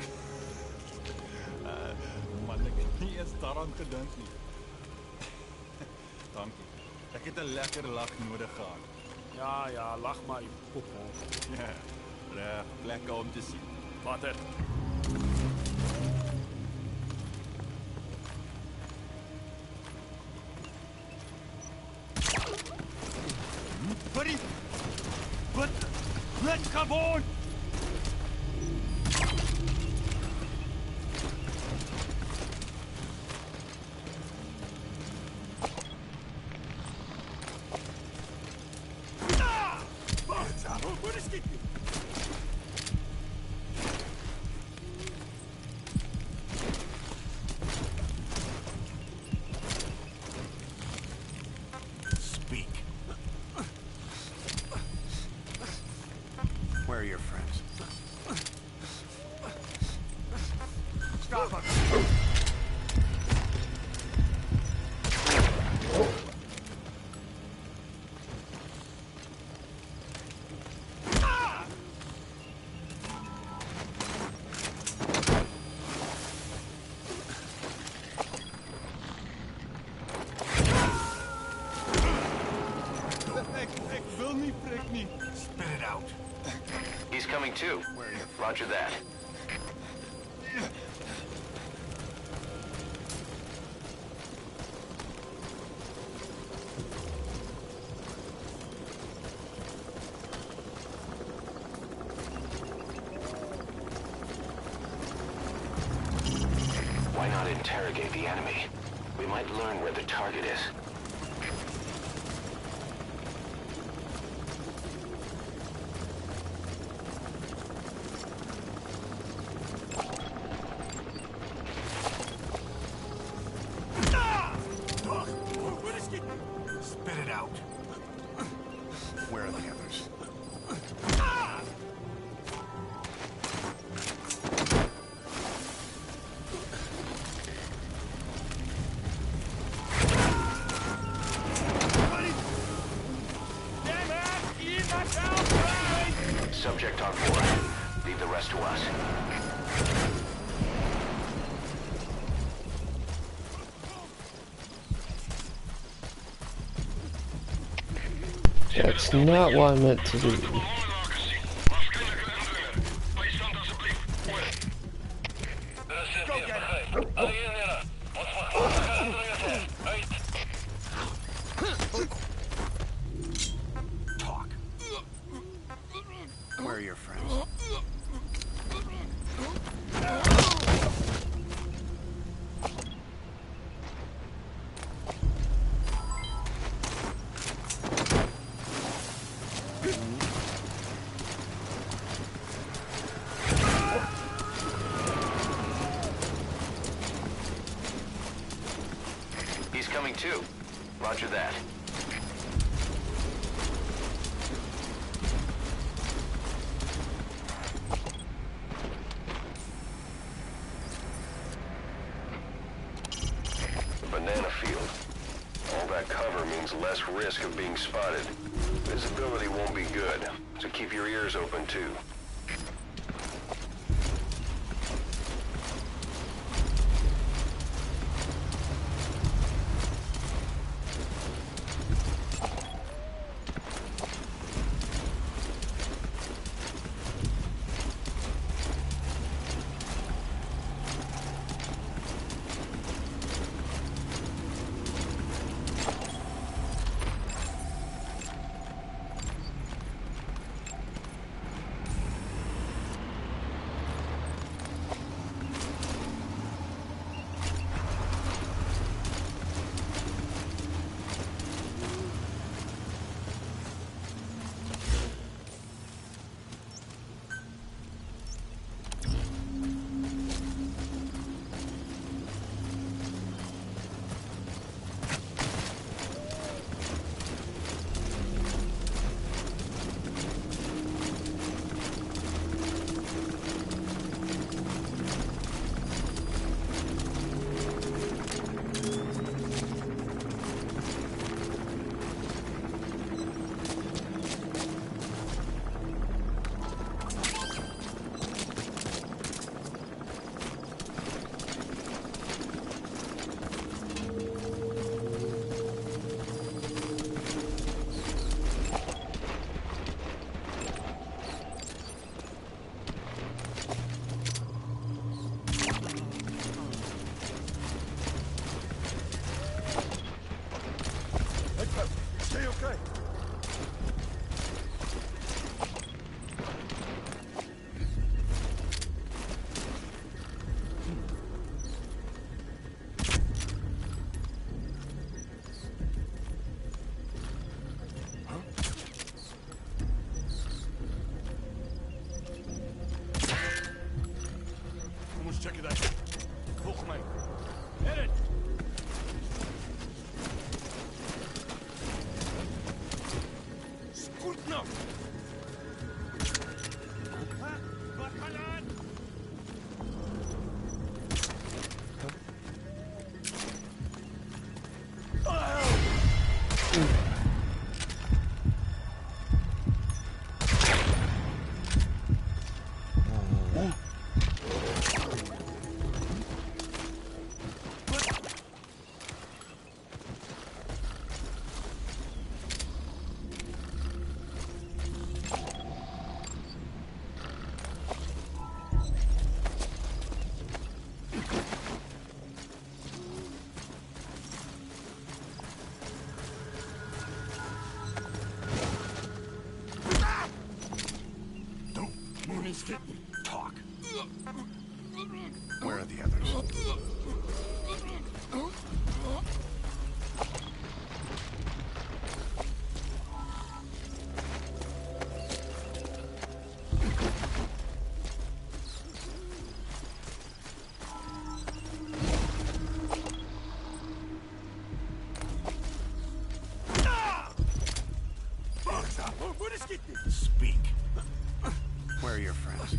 Man, ek het nie eens daaraan gedink nie. Dankie. Ek het 'n lekker lag nodig gehad. Ja, lag maar, jy pophol. Ja, reg, lekker om te sien. Water. Hurry! Let's come on! Ek wil nie prik nie. Spit it out. He's coming too. Roger that. Why not interrogate the enemy? We might learn where the target is. Spit it out. Where are the others? Subject on board. Leave the rest to us. That's not what I meant to do. Talk. Where are your friends? He's coming too. Roger that. Banana field. All that cover means less risk of being spotted. Visibility won't be good, so keep your ears open too. Stay okay. Kom ons check dit uit. Volg my. Edit. Talk. Where are the others? Speak. Where are your friends?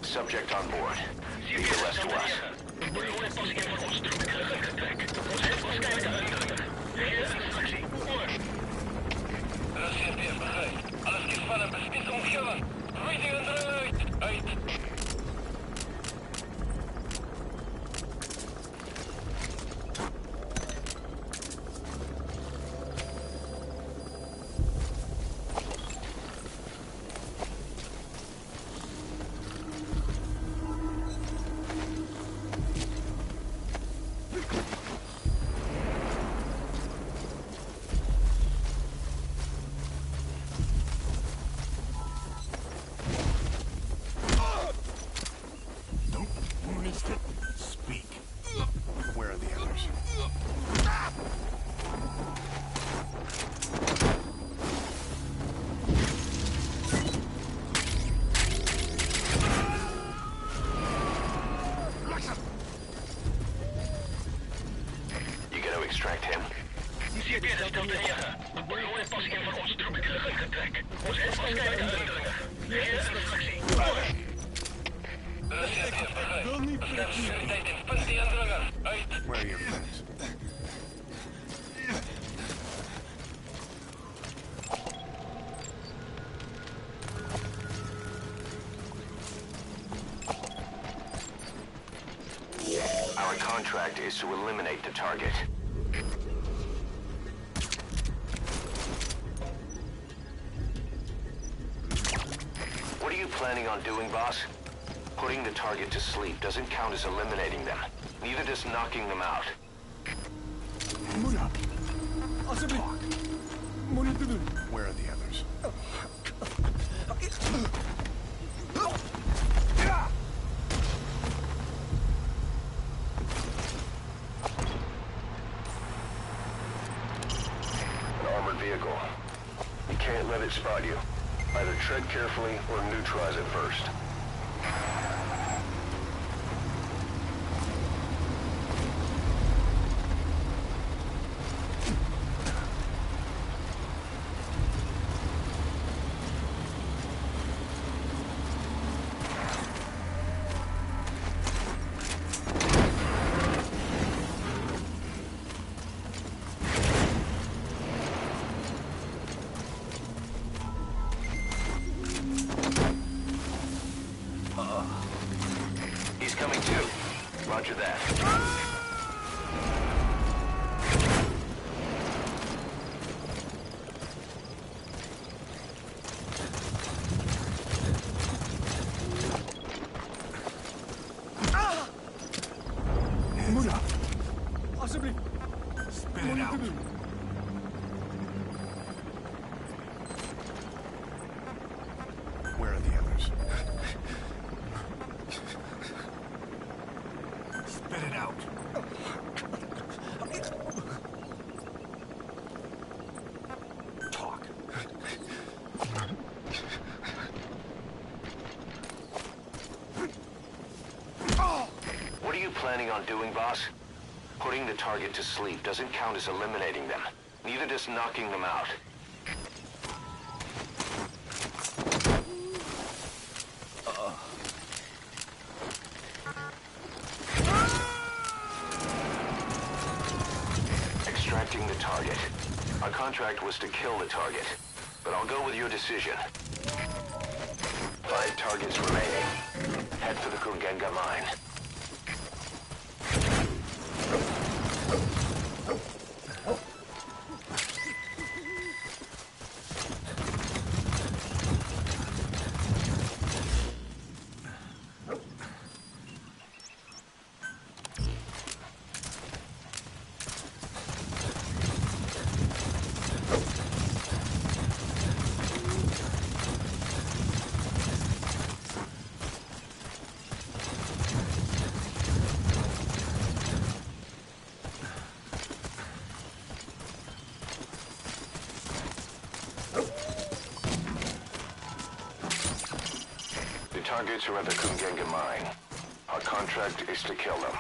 Subject on board. Leave the rest to us. Speak. Where are the others? You gonna extract him? Where are your friends? Our contract is to eliminate the target. What are you planning on doing, boss? Putting the target to sleep doesn't count as eliminating them. Neither does knocking them out. Where are the others? An armored vehicle. You can't let it spot you. Either tread carefully or neutralize it first. He's coming too. Roger that. Spit it out. Where are the the others. Spit it out. Talk. What are you planning on doing, boss? Putting the target to sleep doesn't count as eliminating them. Neither does knocking them out. Extracting the target. Our contract was to kill the target, but I'll go with your decision. 5 targets remaining. Head for the Kungenga mine. Targets are at the Kungenga mine. Our contract is to kill them.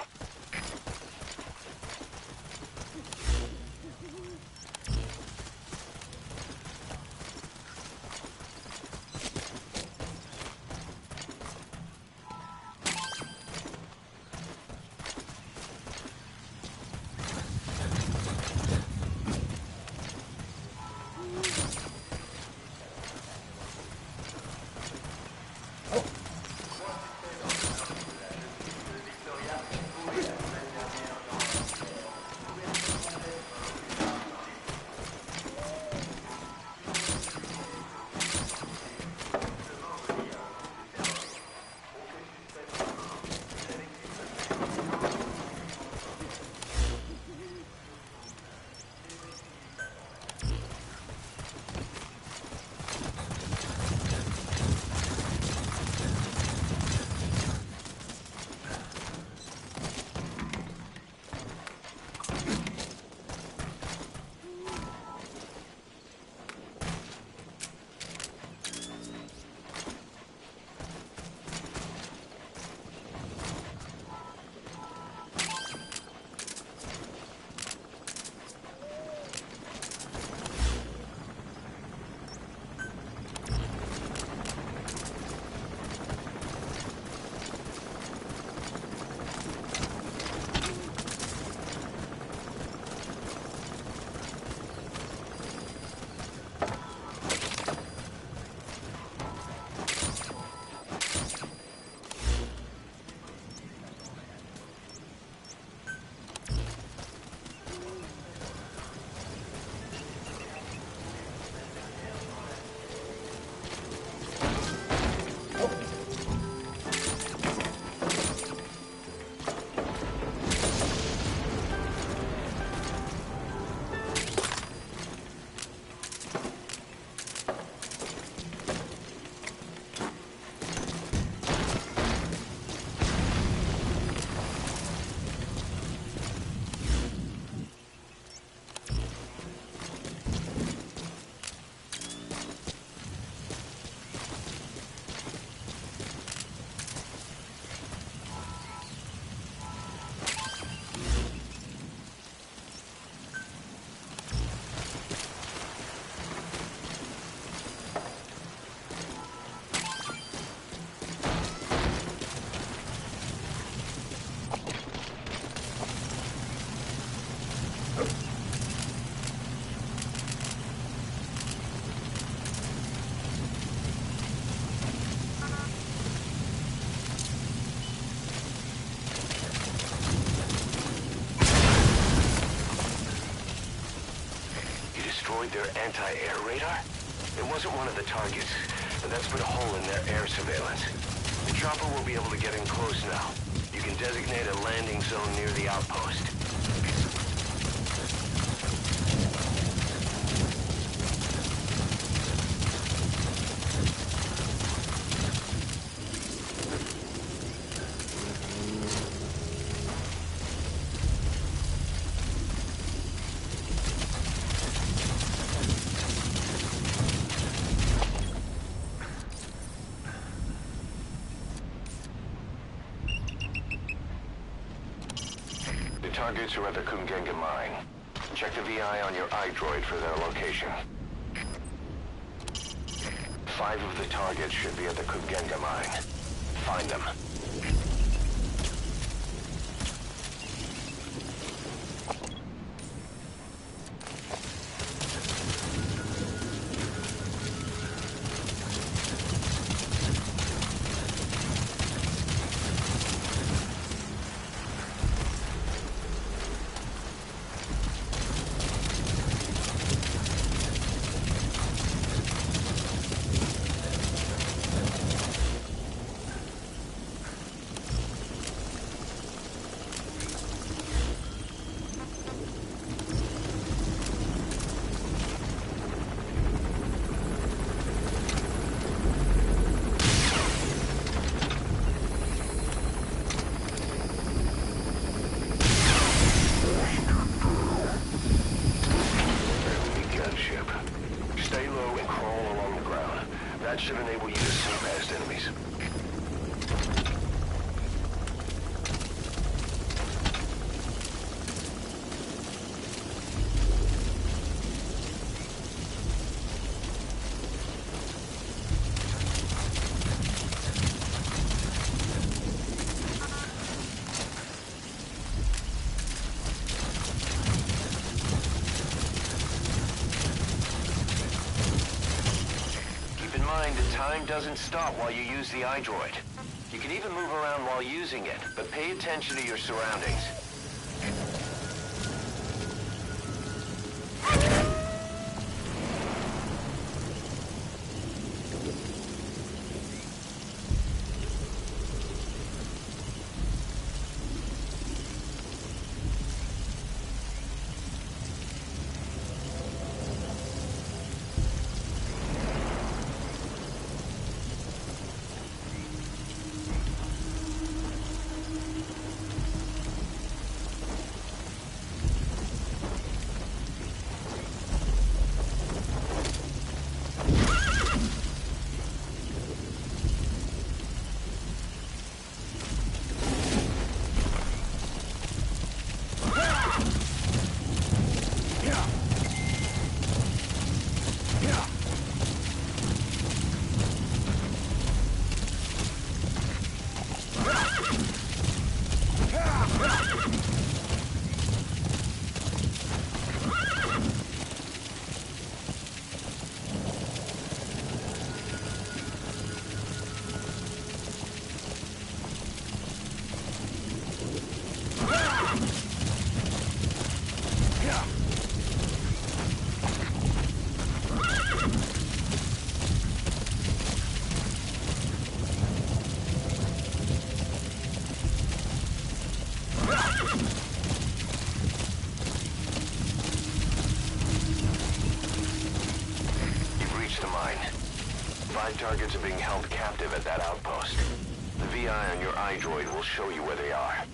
Their anti-air radar? It wasn't one of the targets, but that's put a hole in their air surveillance. The chopper will be able to get in close now. You can designate a landing zone near the outpost. targets are at the Kungenga mine. Check the VI on your iDroid for their location. 5 of the targets should be at the Kungenga mine. Find them. That should enable you to see past enemies. Time doesn't stop while you use the iDroid. You can even move around while using it, but pay attention to your surroundings. Targets are being held captive at that outpost. The VI on your iDroid will show you where they are.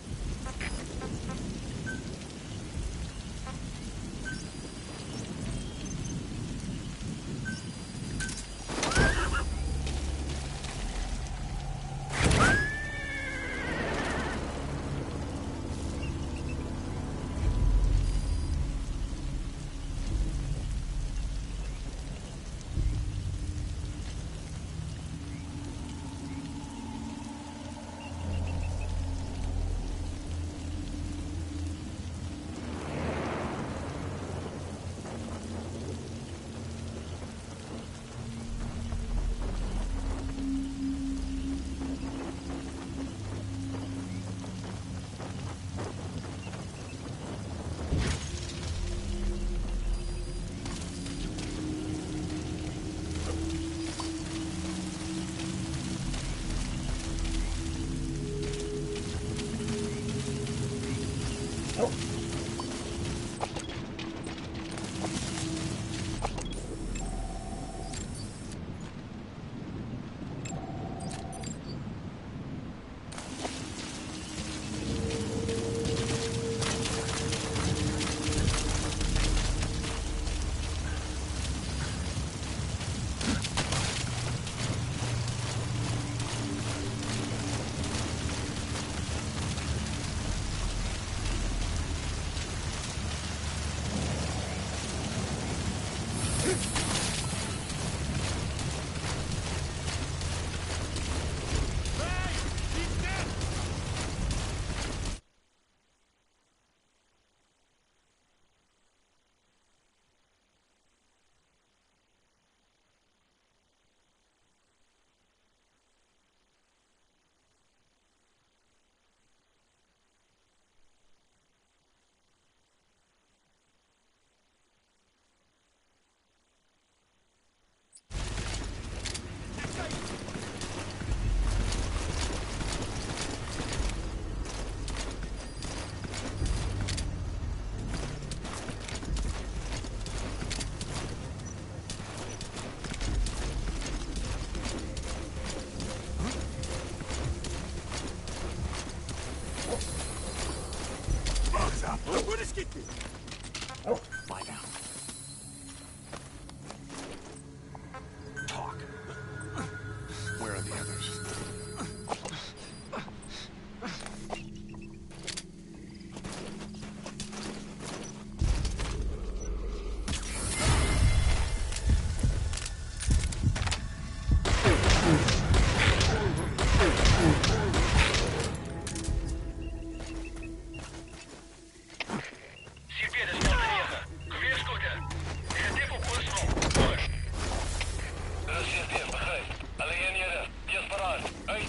gaan. Uit.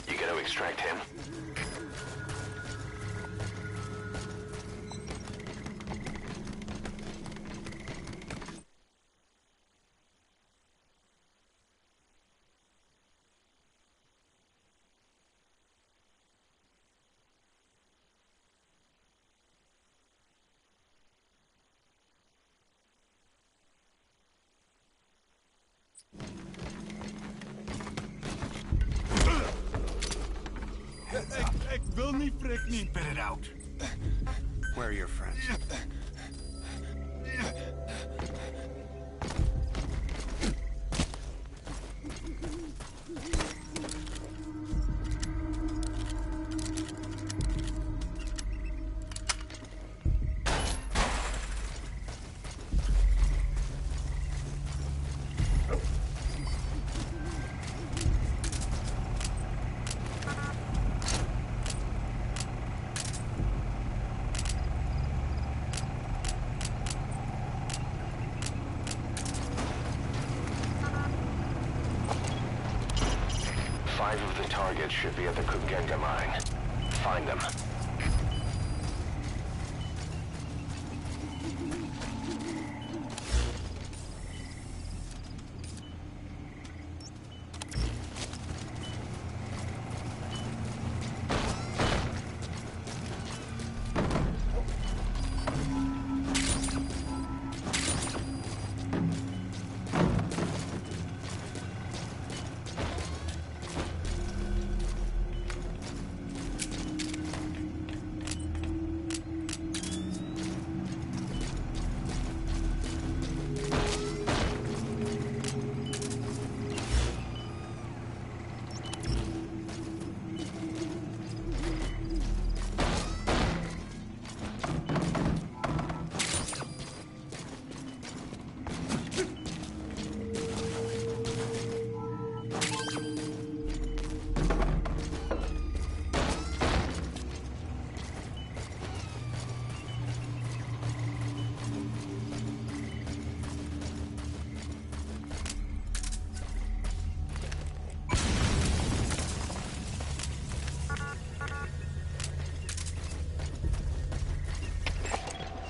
You gonna extract him? Ek wil nie prik nie. Spit it out. Where are your friends? Five of the targets should be at the Kugenga mine. Find them.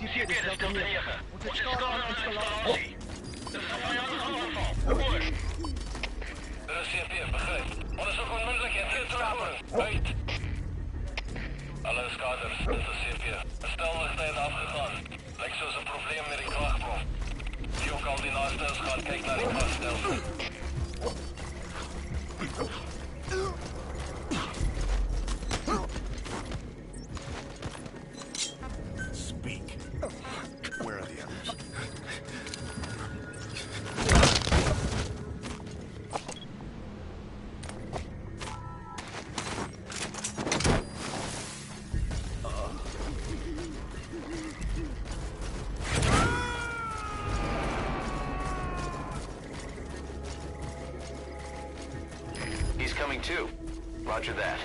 CCP is stilte 9. Ons is skade aan die installasie. Dis 'n vijandige aanval. Hoor. Dit is CCP, begryp. Ondersoek onmiddellik en gee terug. Uit. Alle skaders, dit is CCP. Stelligheid afgegaan. Lyk soos 'n probleem met die kragbron. Die ook al die naaste is gaan kyk na die kragstelsel. Speak. Where are the others? He's coming too. Roger that.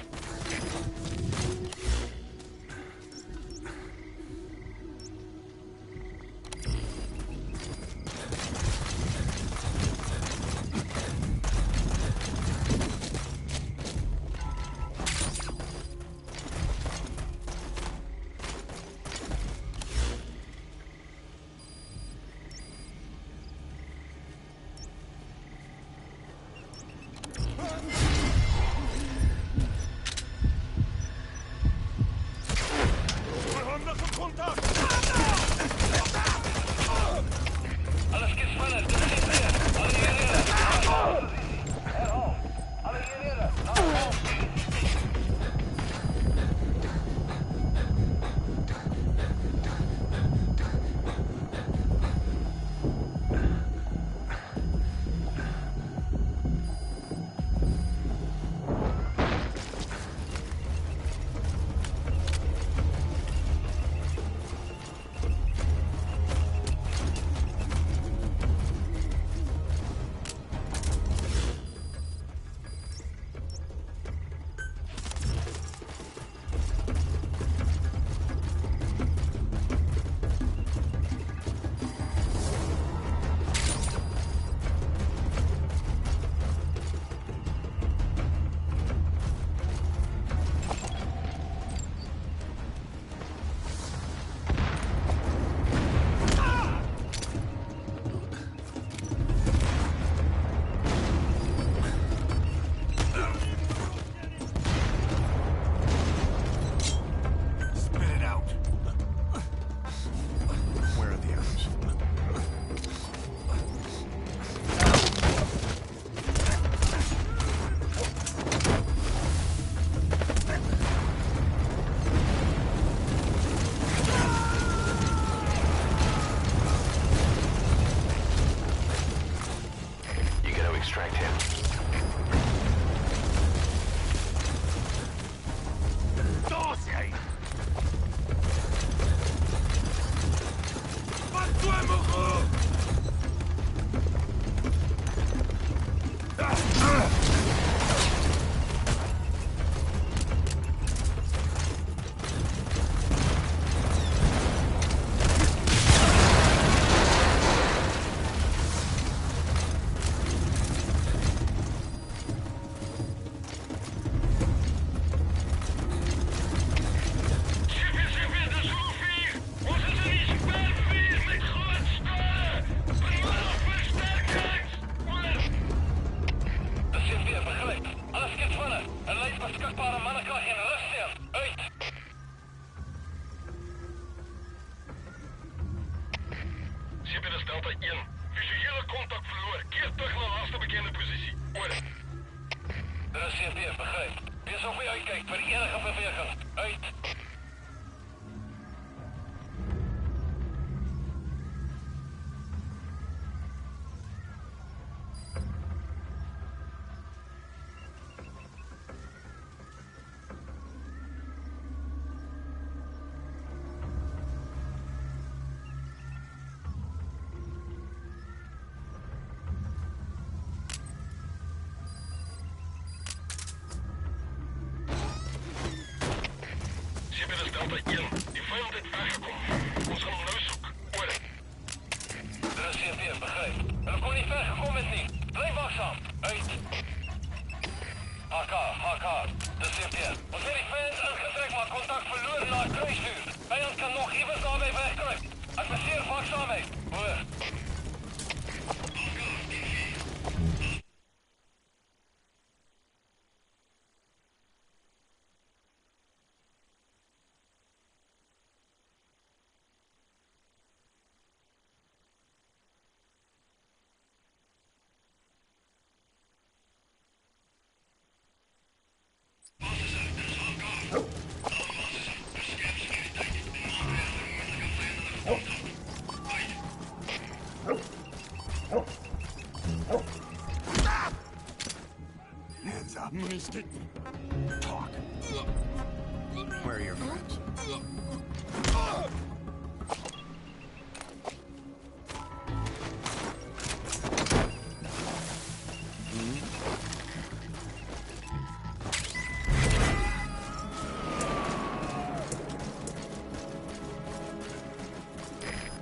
Talk. Where are your friends?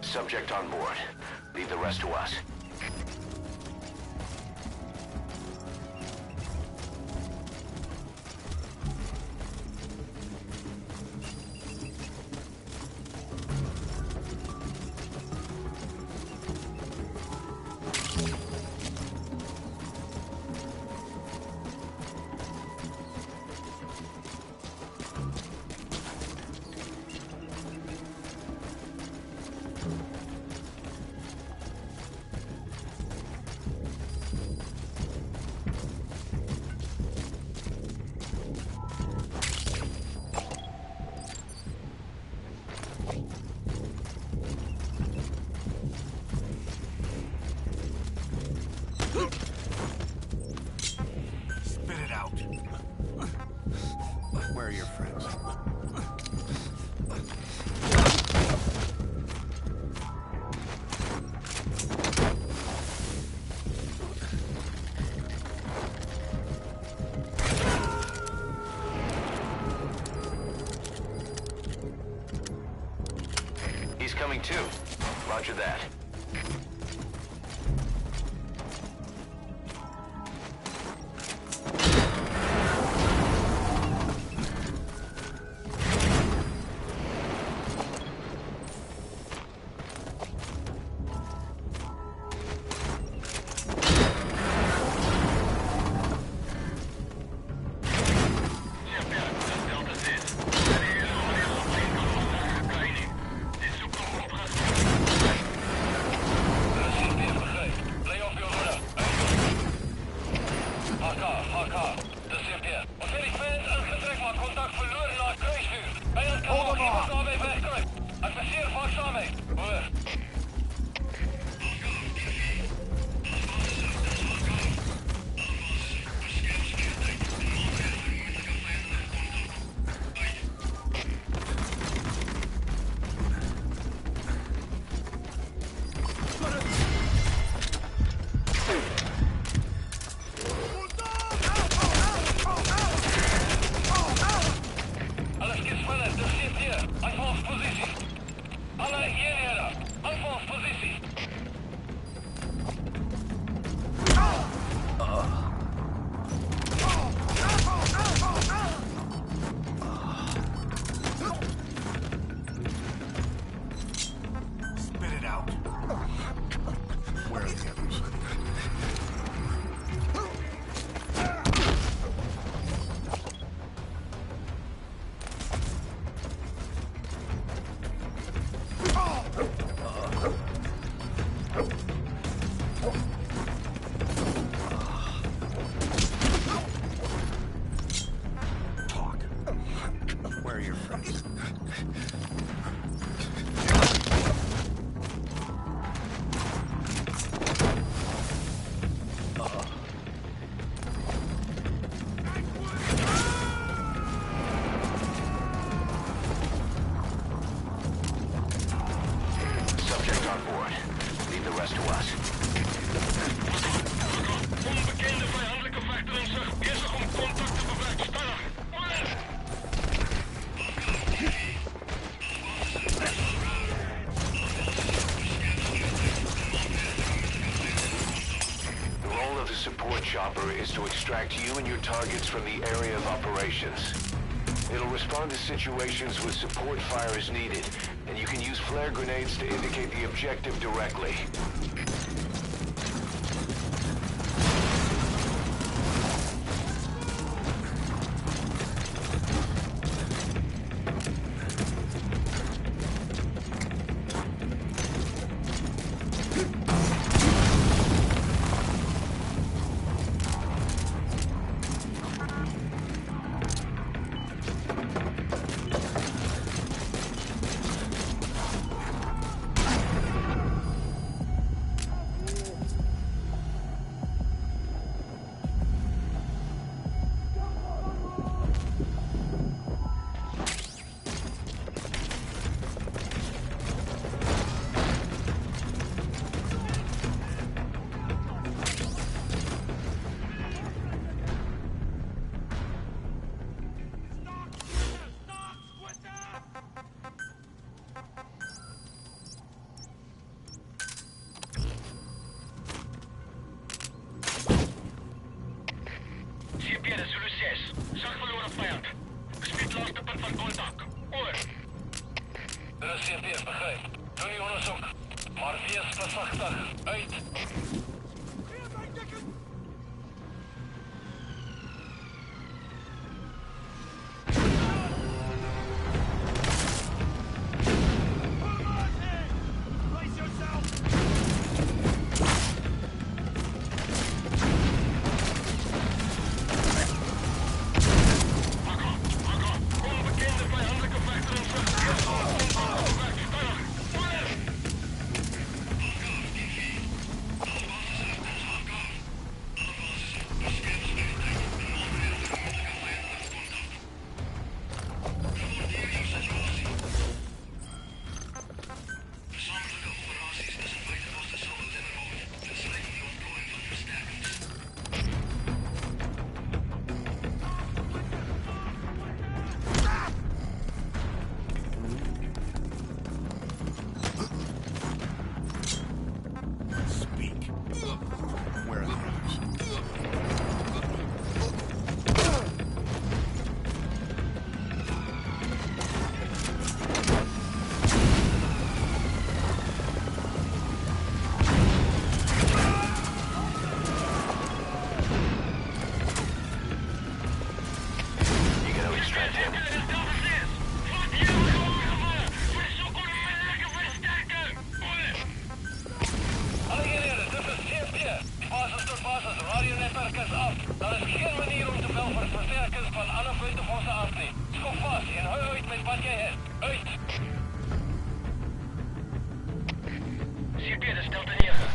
Subject on board. Leave the rest to us. Spit it out. Where are your friends? He's coming too. Roger that. for it. Leave the rest to us. Onbekende vijandelijke vechter in zicht. Bezig om contact te bewerkstelligen. The role of the support chopper is to extract you and your targets from the area of operations. It'll respond to situations with support fire as needed, and you can use flare grenades to indicate the objective directly.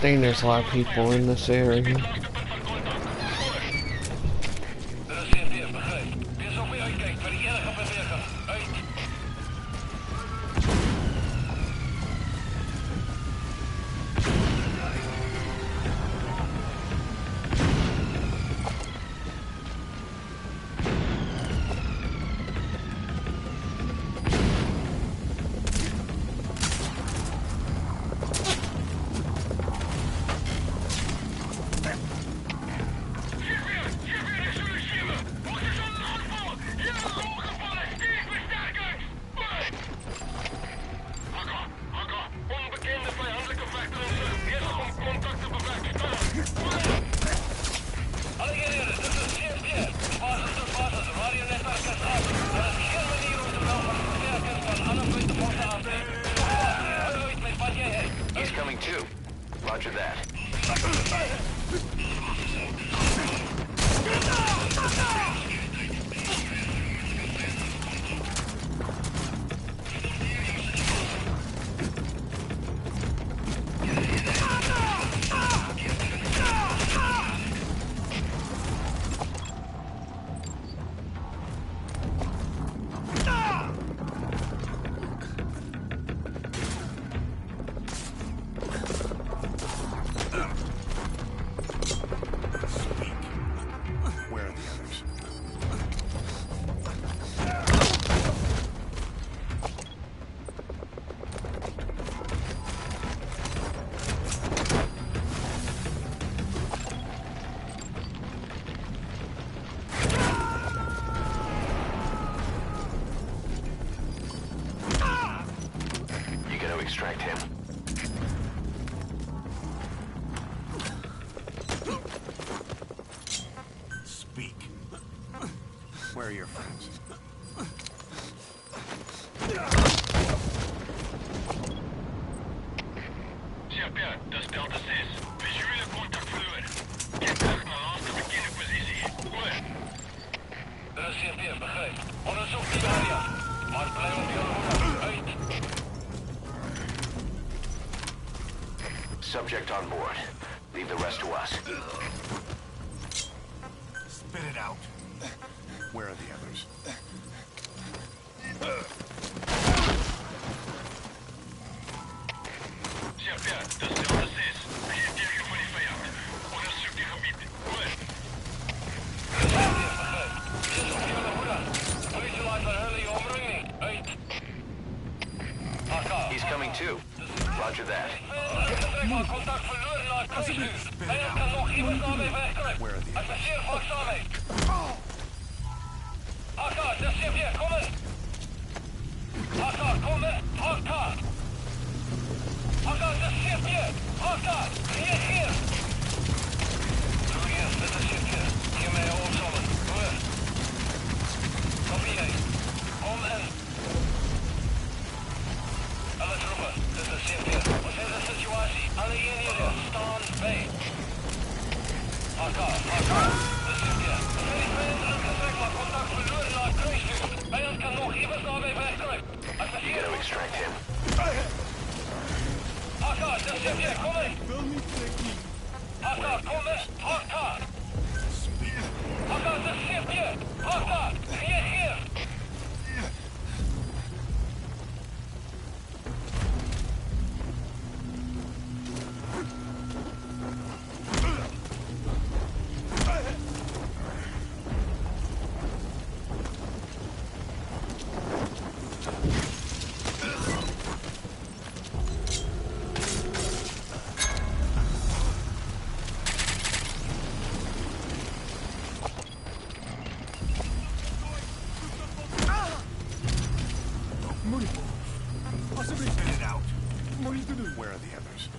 Dang, there's a lot of people in this area. He's coming too. Roger that. Where are your friends? CFP, dat is Delta 6. Visuele contact verloren. Keer terug naar laatste bekende positie. Goed. Dat is CFP, begrijp. Onderzoek die area. Maar blijf op je hoede. Uit. Subject on board. Leave the rest to us. Spit it out. Where are the others? CFP, dat is Delta 6. Geen teken voor die vijand. Onderzoek die gebied. Goed. CFP, begrijp. Zit op je hoede. Neutralize van early omringing. Uit. He's coming too. Roger that. Contact verloren naar kruisvuur. Vijand kan nog iemand daarmee wegkruipen. Where are the others? Adviseer waakzaam mee. AK, dat is CFP, kom in. AK, kom in. AK. AK, dat is CFP. AK, reageer. Goeie, dat is CFP. Geef mij opzommen. Goed. Kopie jij. Kom in. Alle troepen, dit is CFP. Wat is de situatie? Alle eenheden, staan bij. AK, dat is CFP. Zijn die vijand aangetrekt, maar contact verloren naar kruisvuur. Vijand kan nog iemand daarbij wegkruipen. You Adviseer. gotta extract him. AK, dat is CFP, kom in. AK, kom in. AK. AK, dat is CFP. AK, reageer. Where are the others?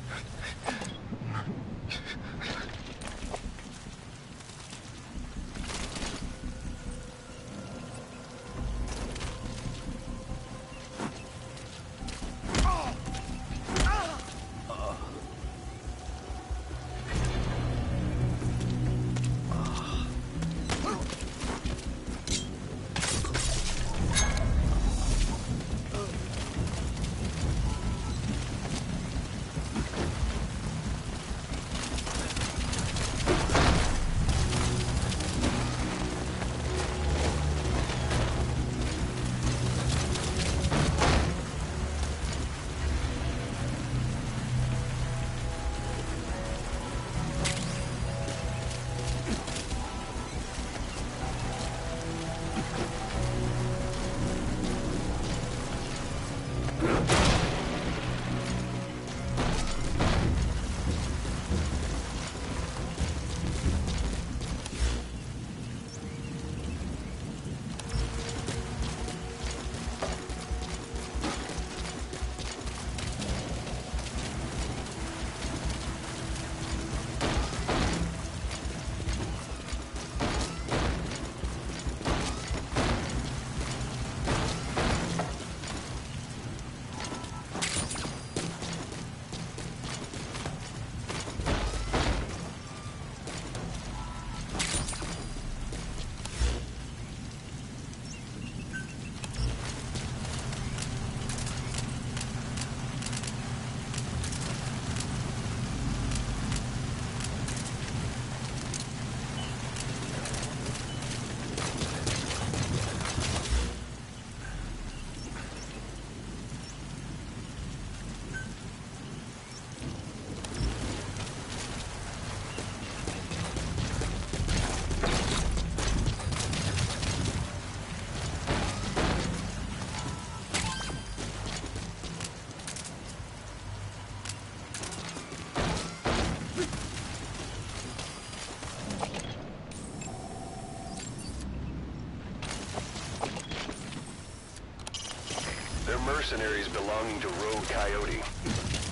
mercenaries belonging to Rogue Coyote.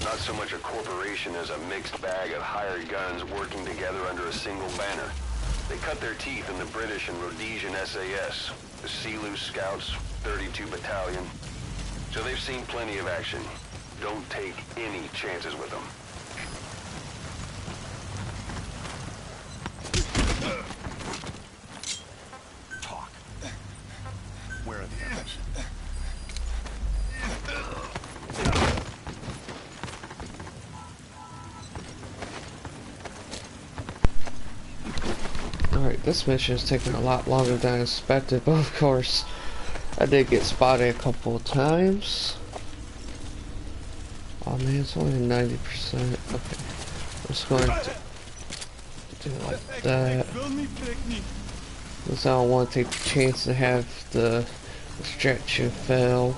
Not so much a corporation as a mixed bag of hired guns working together under a single banner. They cut their teeth in the British and Rhodesian SAS, the Sea-Loo Scouts, 32 Battalion. So they've seen plenty of action. Don't take any chances with them. Talk. Where are the others? Alright, this mission is taking a lot longer than I expected, but of course, I did get spotted a couple of times. Oh man, it's only 90%. Okay, I'm just going to do it like that. Because I don't want to take the chance to have the extraction fail.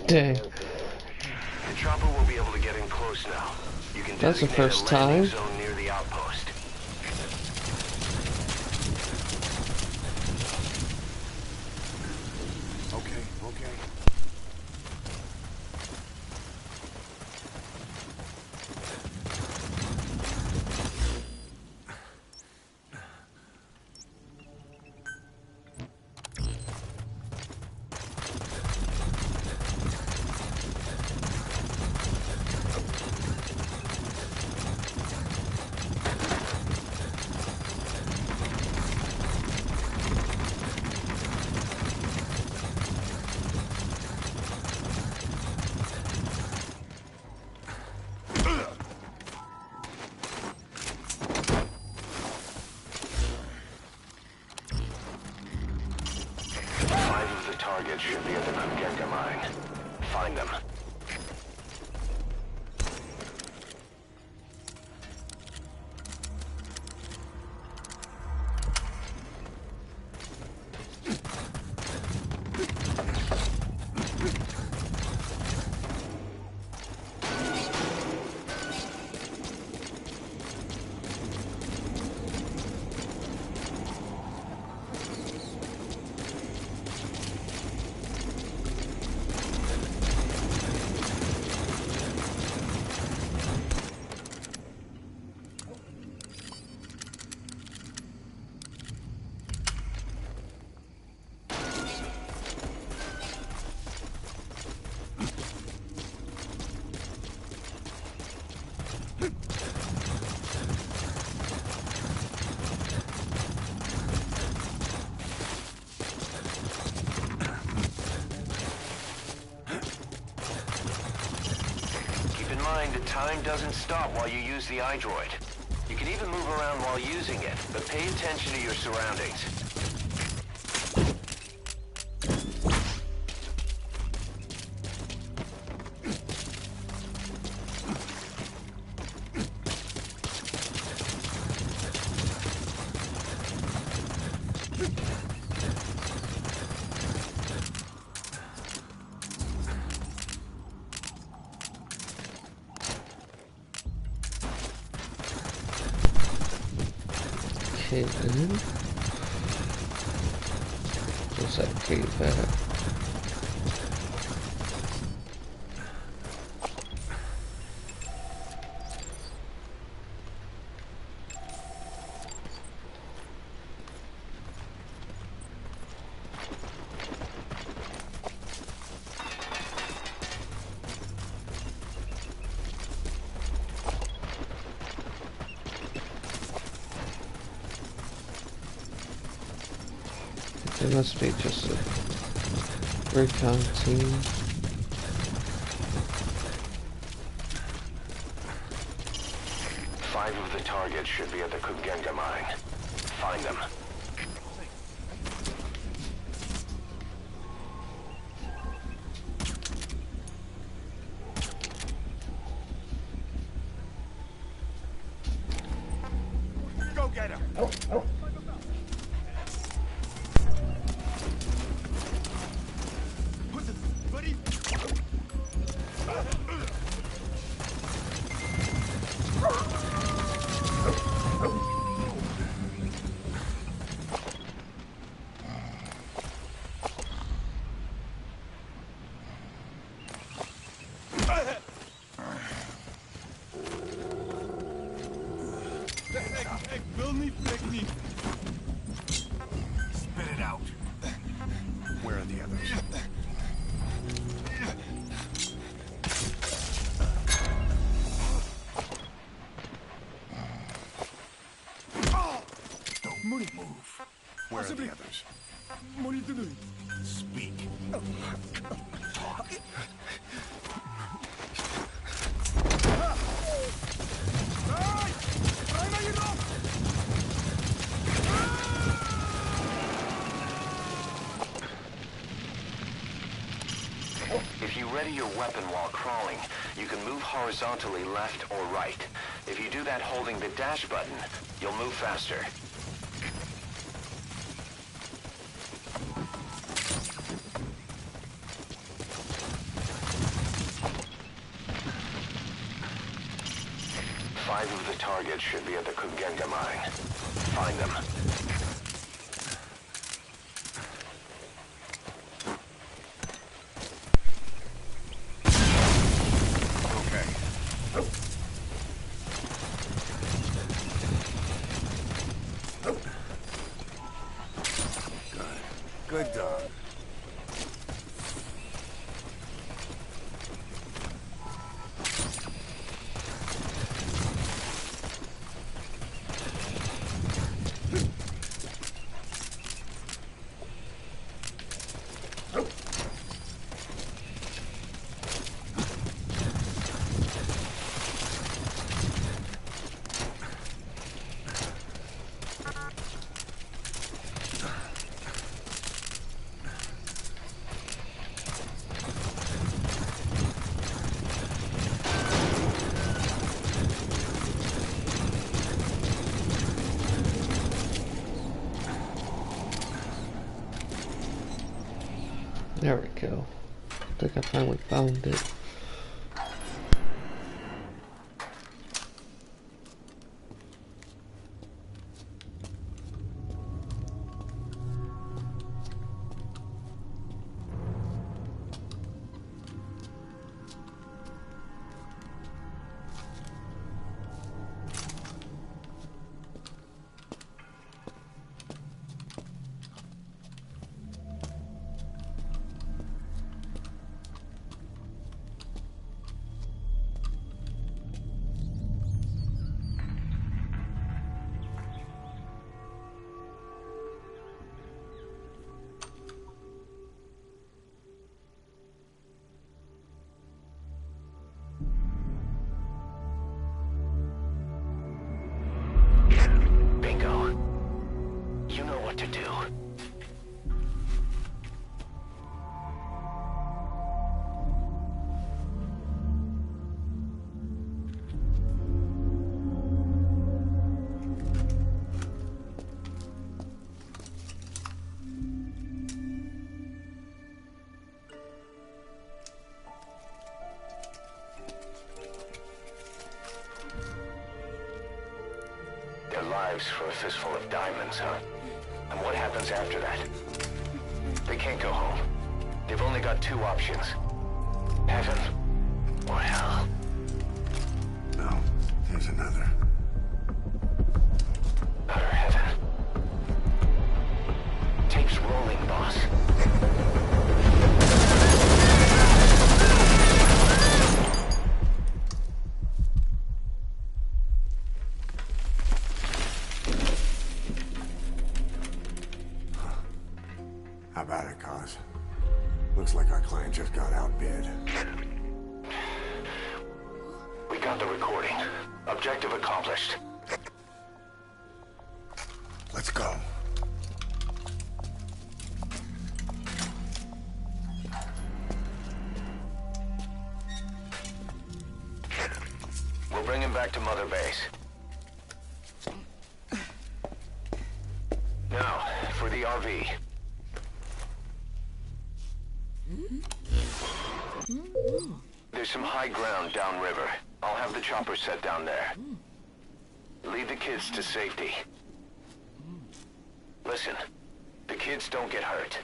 Dang. The chopper will be able to get in close now. You can That's the designate first a landing time. zone near the outpost. Okay. Targets should be at the Kugeka mine. Find them. The time doesn't stop while you use the iDroid. You can even move around while using it, but pay attention to your surroundings. Then. What's that cave at? It must be just a recon team. 5 of the targets should be at the Kugenga mine. Find them. Go get him! Buddy! Ik wil niet, ik niet. Spit it out. Where are the others? Don't move. Where are the others? Moet je doen. Speak. If you ready your weapon while crawling, you can move horizontally left or right. If you do that holding the dash button, you'll move faster. Five of the targets should be at the Kugenga mine. Find them. Good dog. There we go. I think I finally found it. Bingo. You know what to do. Their lives for a fistful of diamonds, huh? And what happens after that? They can't go home. They've only got 2 options. Heaven or hell. No, there's another. Utter heaven. Tape's rolling, boss. my cause. Looks like our client just got outbid. We got the recording. Objective accomplished. Let's go. We'll bring him back to Mother Base. Now, for the RV. There's some high ground downriver. I'll have the chopper set down there. Lead the kids to safety. Listen, the kids don't get hurt.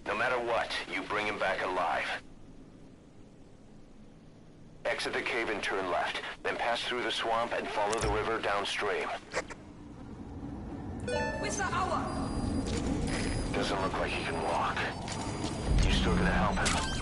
No matter what, you bring them back alive. Exit the cave and turn left, then pass through the swamp and follow the river downstream. Doesn't look like he can walk. You still gonna help him?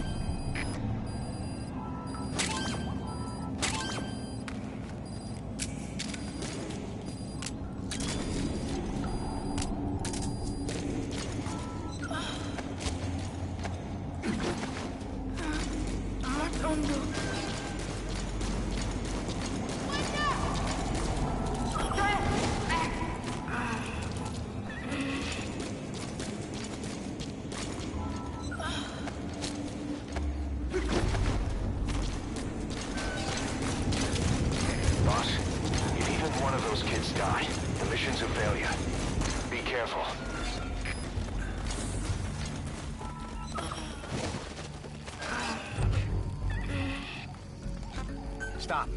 Stop.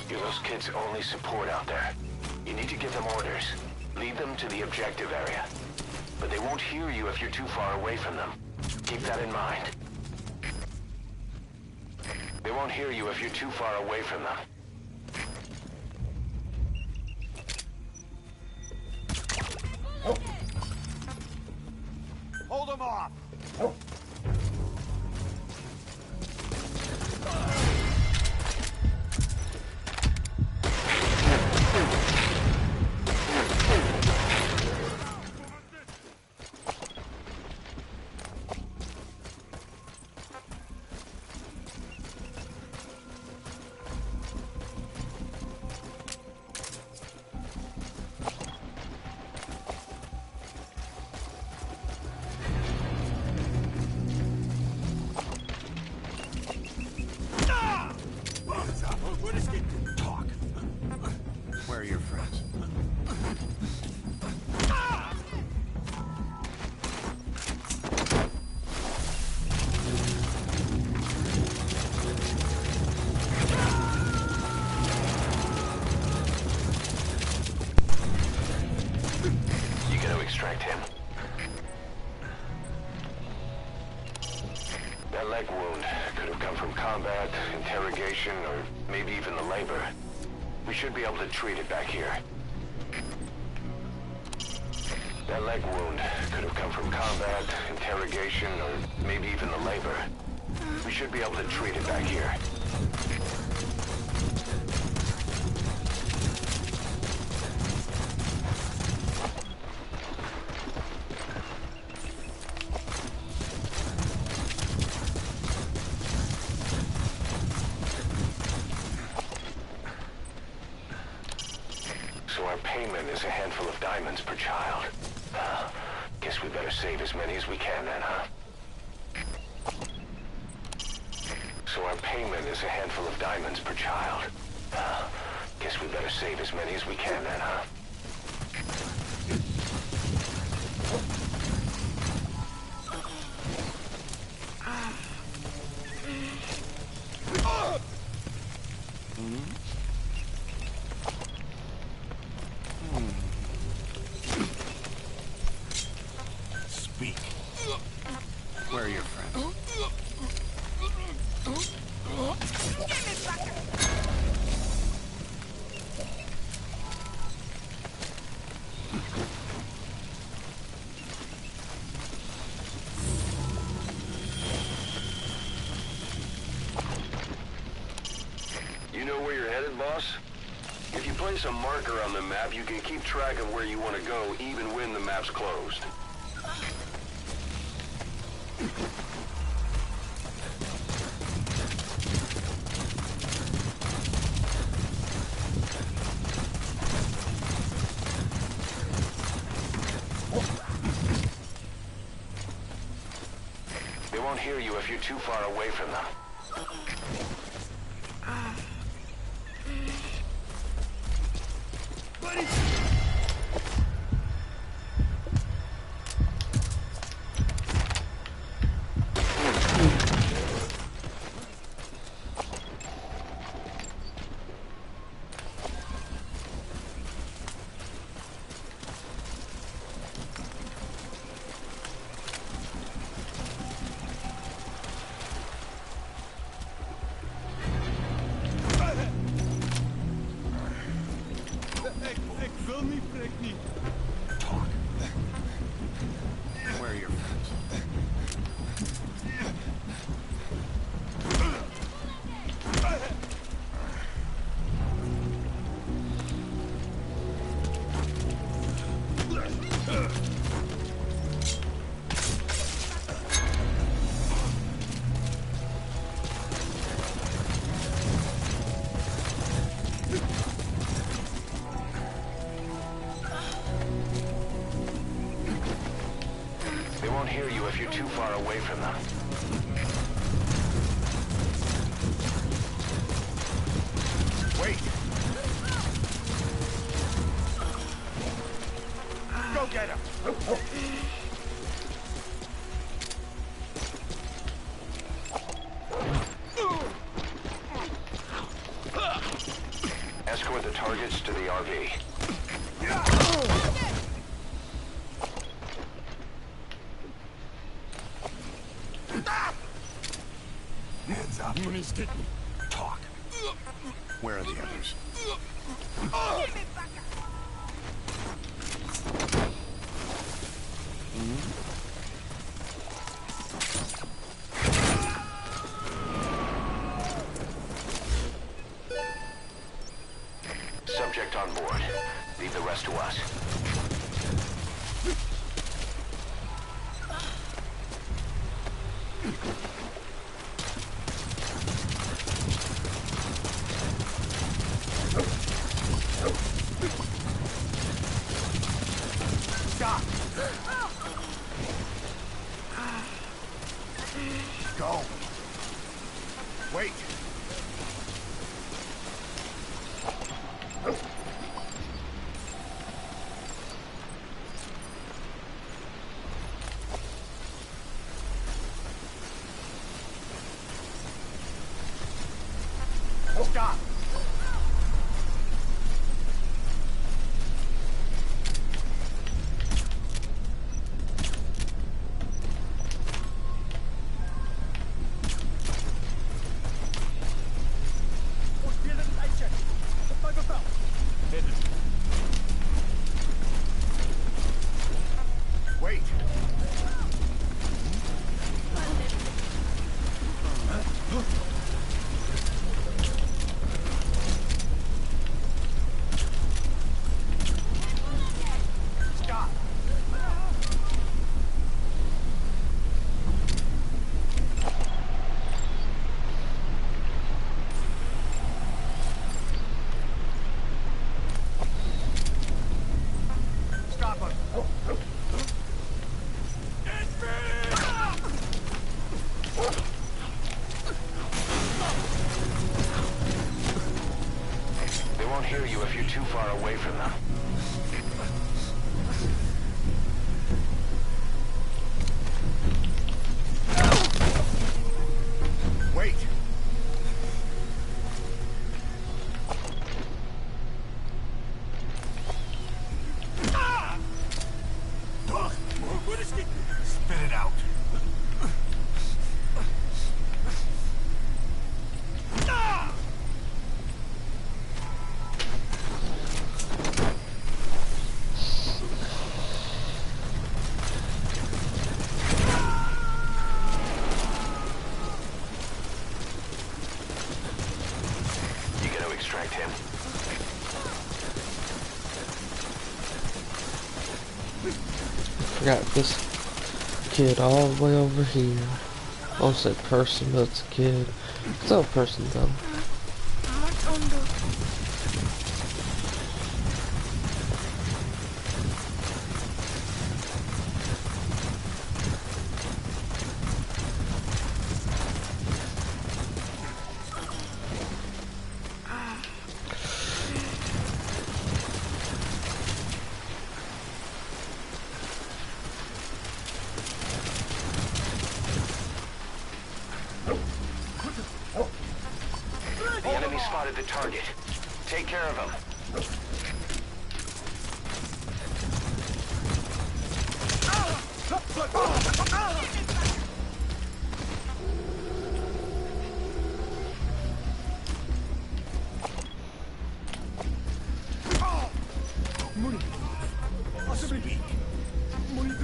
You're those kids' only support out there. You need to give them orders. Lead them to the objective area. But they won't hear you if you're too far away from them. Keep that in mind. They won't hear you if you're too far away from them. Hold them off! Where are your friends? You gonna extract him? That leg wound could have come from combat, interrogation, or maybe even the labor. We should be able to treat it back here. That leg wound could have come from combat, interrogation, or maybe even the labor. We should be able to treat it back here. So our payment is a handful of diamonds per child. Guess we better save as many as we can then, huh? So our payment is a handful of diamonds per child. Guess we better save as many as we can then, huh? Speak. Where are your friends? You know where you're headed, boss? If you place a marker on the map, you can keep track of where you want to go, even when the map's closed. They won't hear you if you're too far away from them. Ik wil niet, breek niet. Talk. Where are your friends? They won't hear you if you're too far away from them. Wait. Go get him. Escort the targets to the RV. Hands up. Talk. Where are the others? Subject on board. Leave the rest to us. Stop. Go. Wait. Stop. Wait. Stop. Stop him. They won't hear you if you're too far away from them. Wait. Spit it out. extract him. Forgot this kid all the way over here. I almost said person, but it's a kid. It's not a person though. The enemy spotted the target. Take care of him.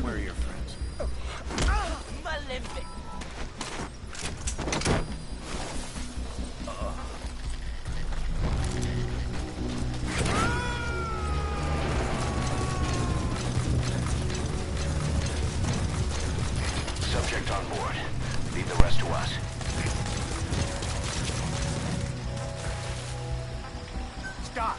Where are your friends? Subject on board. Leave the rest to us. Stop!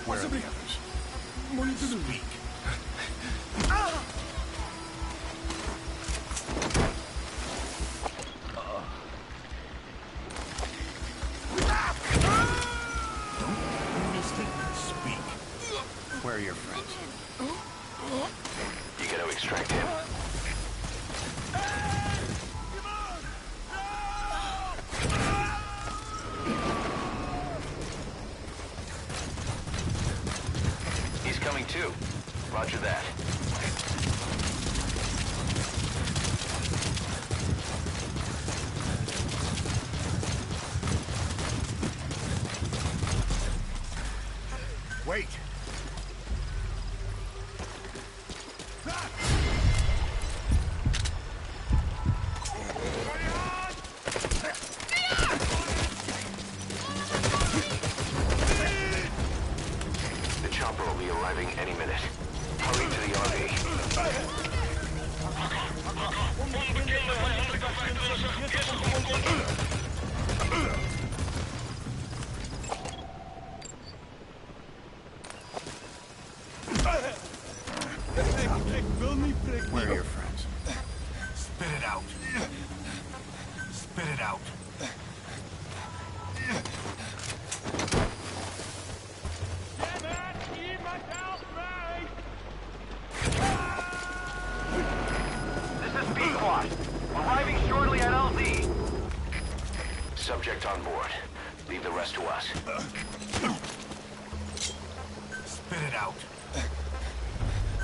Where are the others? Speak. Speak. Where are your friends? You gotta extract him. He's coming too. Roger that. Wait! The chopper will be arriving any minute. Hurry to the RV. Where are your friends? Spit it out. Spit it out. This is B-Quad. Arriving shortly at LZ. Subject on board. Leave the rest to us. Spit it out.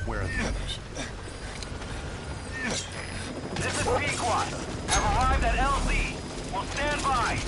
Where are the others? This is B-Quad. Have arrived at LZ. We'll stand by.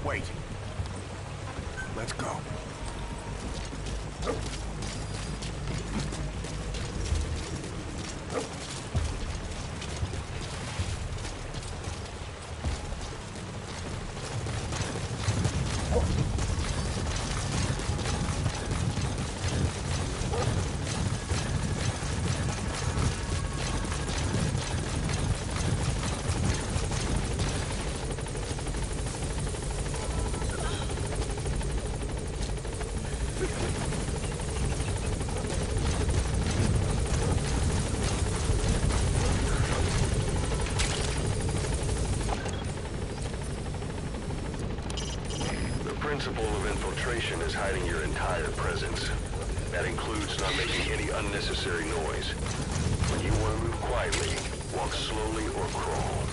Wait. Let's go. principle of infiltration is hiding your entire presence. That includes not making any unnecessary noise. When you want to move quietly, walk slowly or crawl.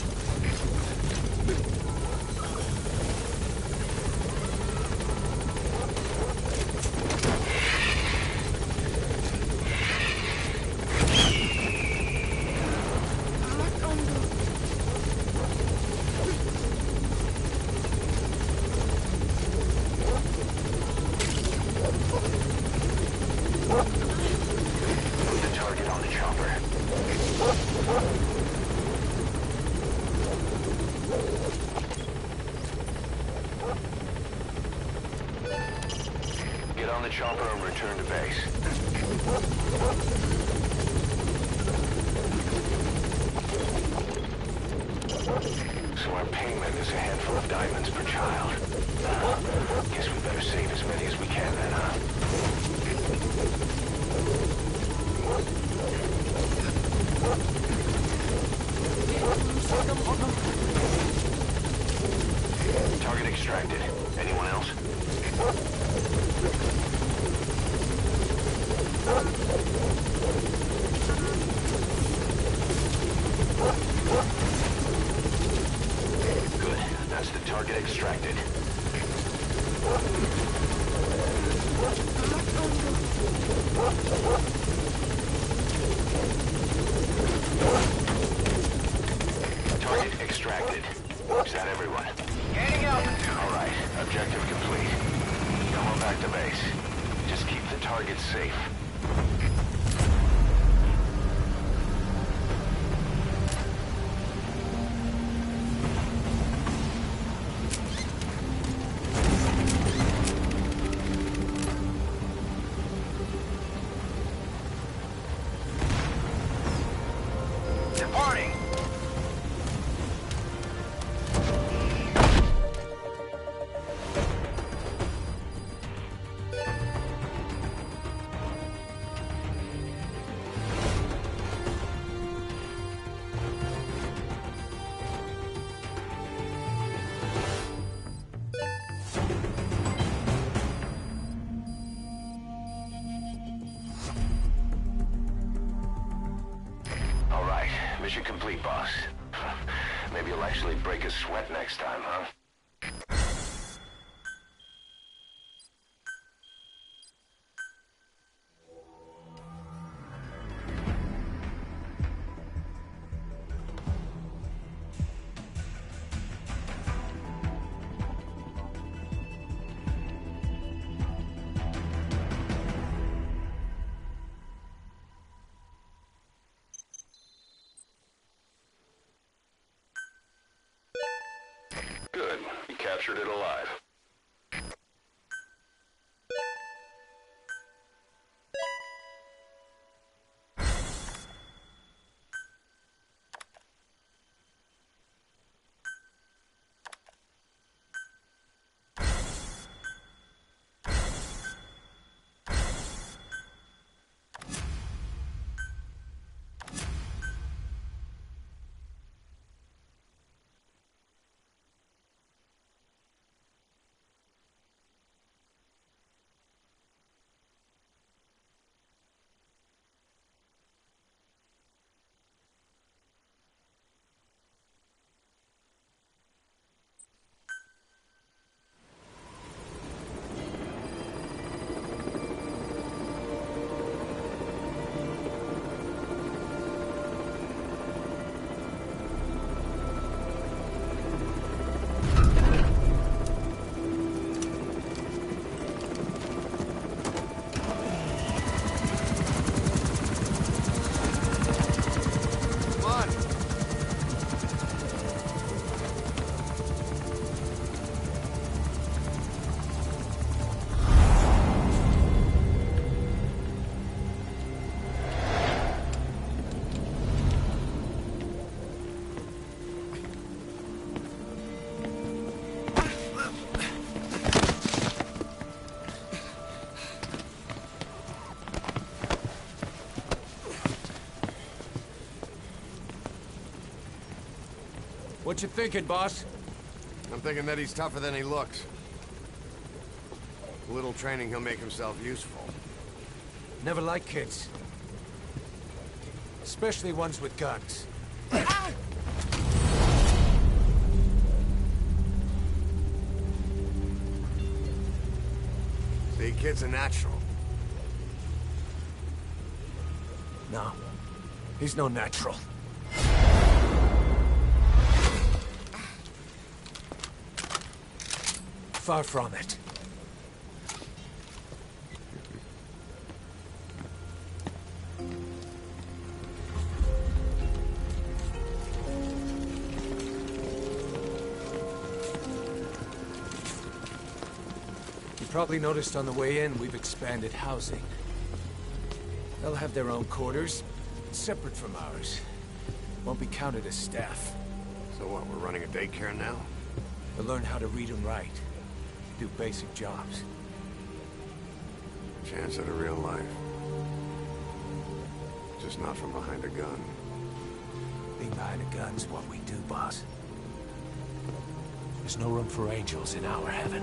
Chopper and return to base. So our payment is a handful of diamonds per child. Guess we better save as many as we can then, huh? Target extracted. Anyone else? Good. That's the target extracted. Target extracted. Is that everyone? Gaining altitude. All right. Objective complete. Come on back to base. Just keep the target safe. Departing. Mission complete, boss. Maybe you'll actually break a sweat next time, huh? Good. You captured it alive. What you thinking, boss? I'm thinking that he's tougher than he looks. A little training, he'll make himself useful. Never like kids. Especially ones with guns. See, kid's a natural. No. He's no natural. Far from it. You probably noticed on the way in, we've expanded housing. They'll have their own quarters, separate from ours. Won't be counted as staff. So what, we're running a daycare now? They'll learn how to read and write. Do basic jobs. Chance at a real life. Just not from behind a gun. Being behind a gun's what we do, boss. There's no room for angels in our heaven.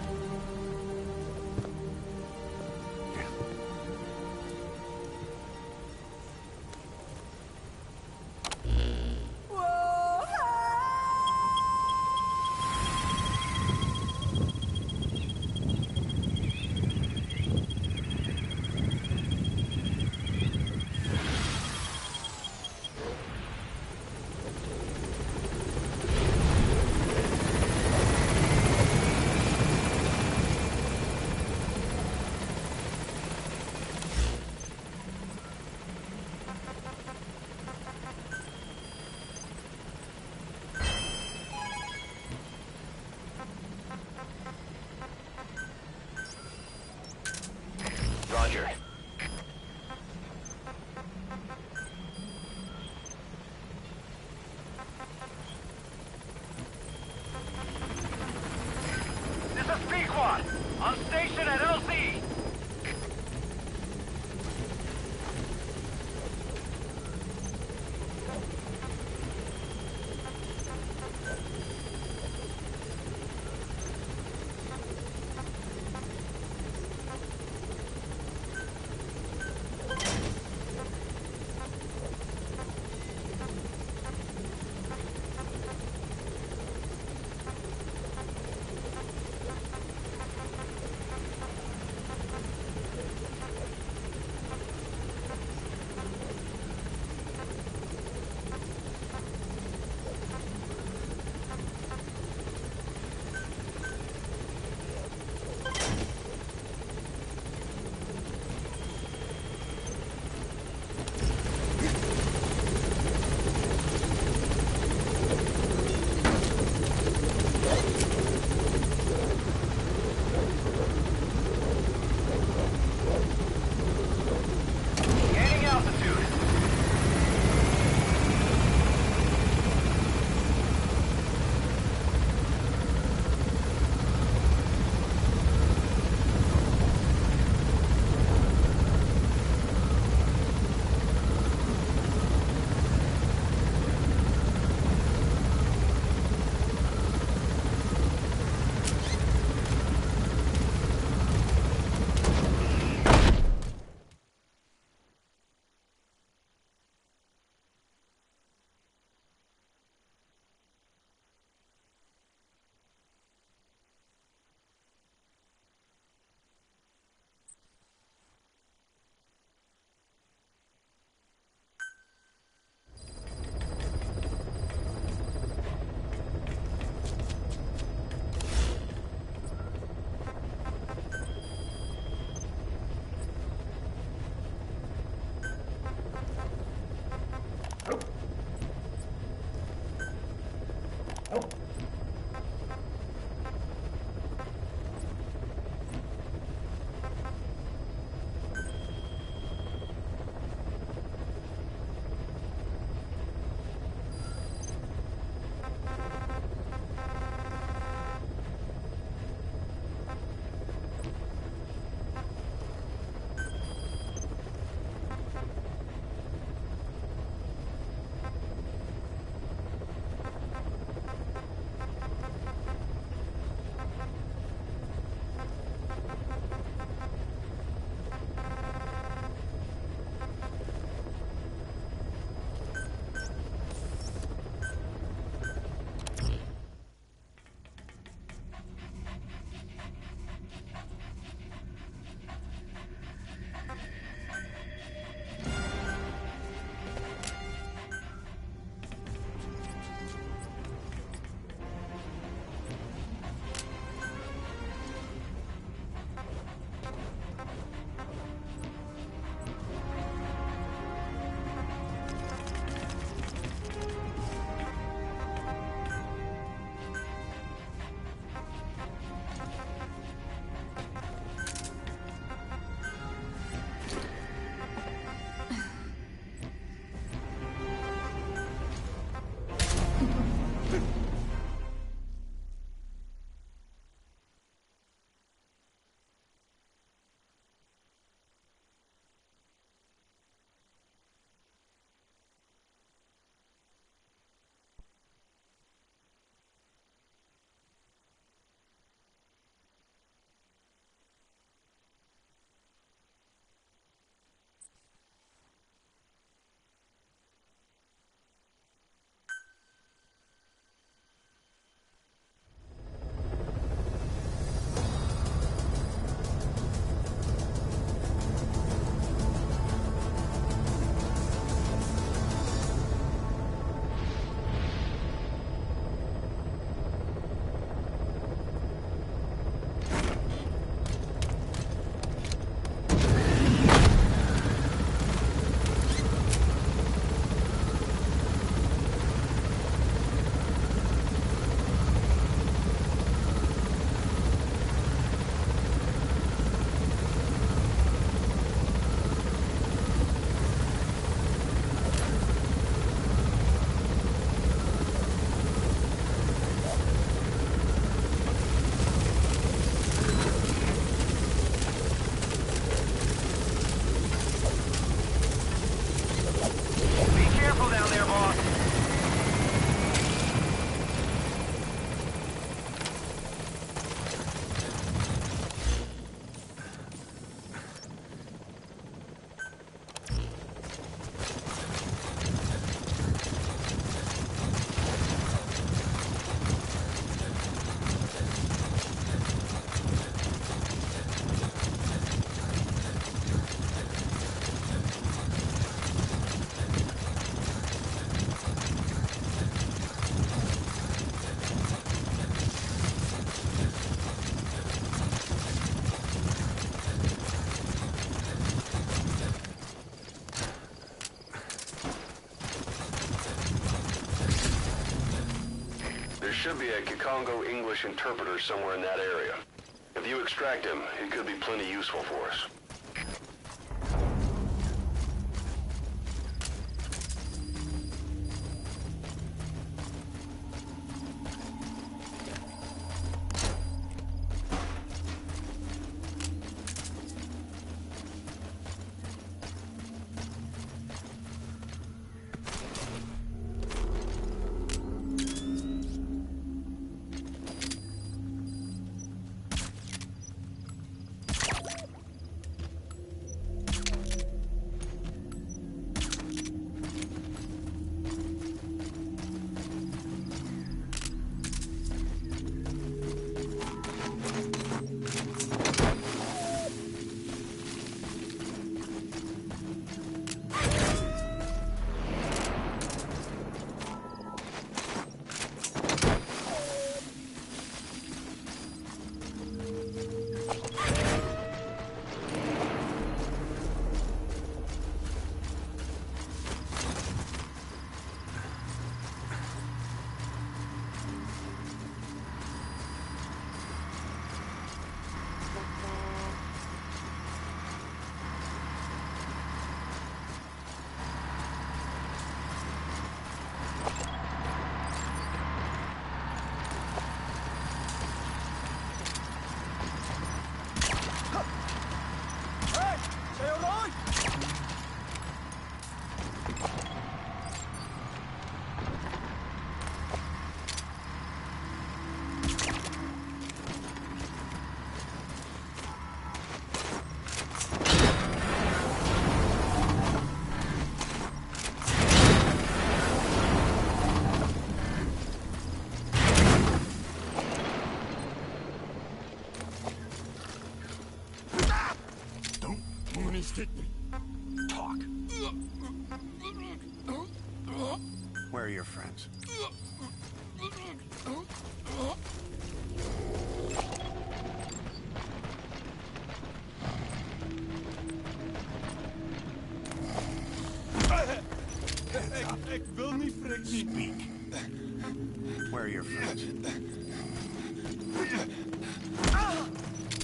should be a Kikongo English interpreter somewhere in that area. If you extract him, he could be plenty useful for us. Talk. Where are your friends? Ek wil nie frik nie. Speak. Where are your friends?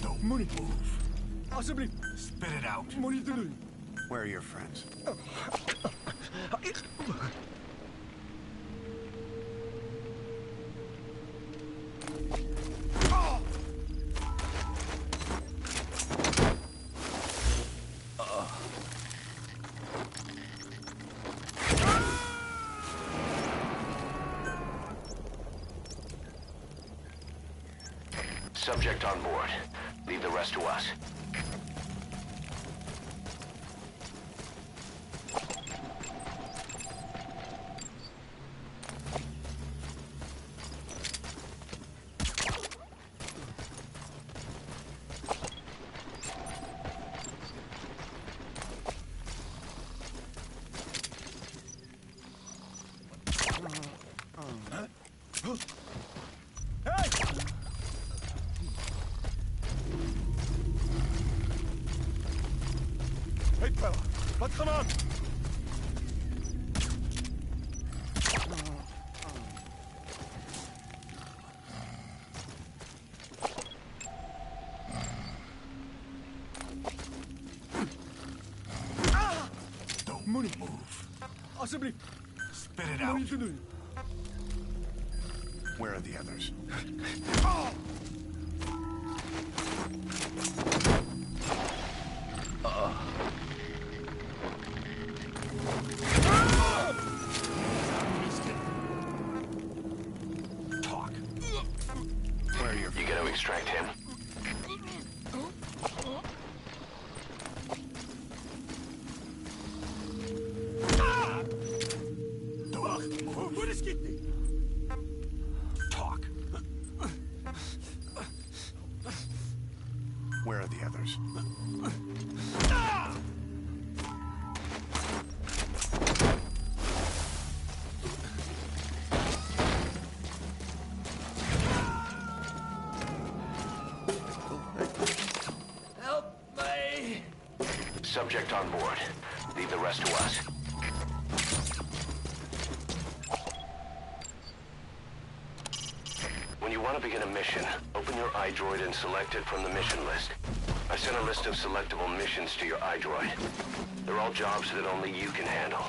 Don't move. Asseblief, Spit it out. moenie te doen. Where are your friends? Subject on board. Leave the rest to us. Hey fella, wat gaan aan? Don't move. Asseblief, Spit it out. moenie te doen. Where are the others? Talk. Where are your You gotta extract him. Moenie skiet nie. talk? Where are the others? Help me! Subject on board. Leave the rest to us. want to begin a mission, open your iDroid and select it from the mission list. I sent a list of selectable missions to your iDroid. They're all jobs that only you can handle.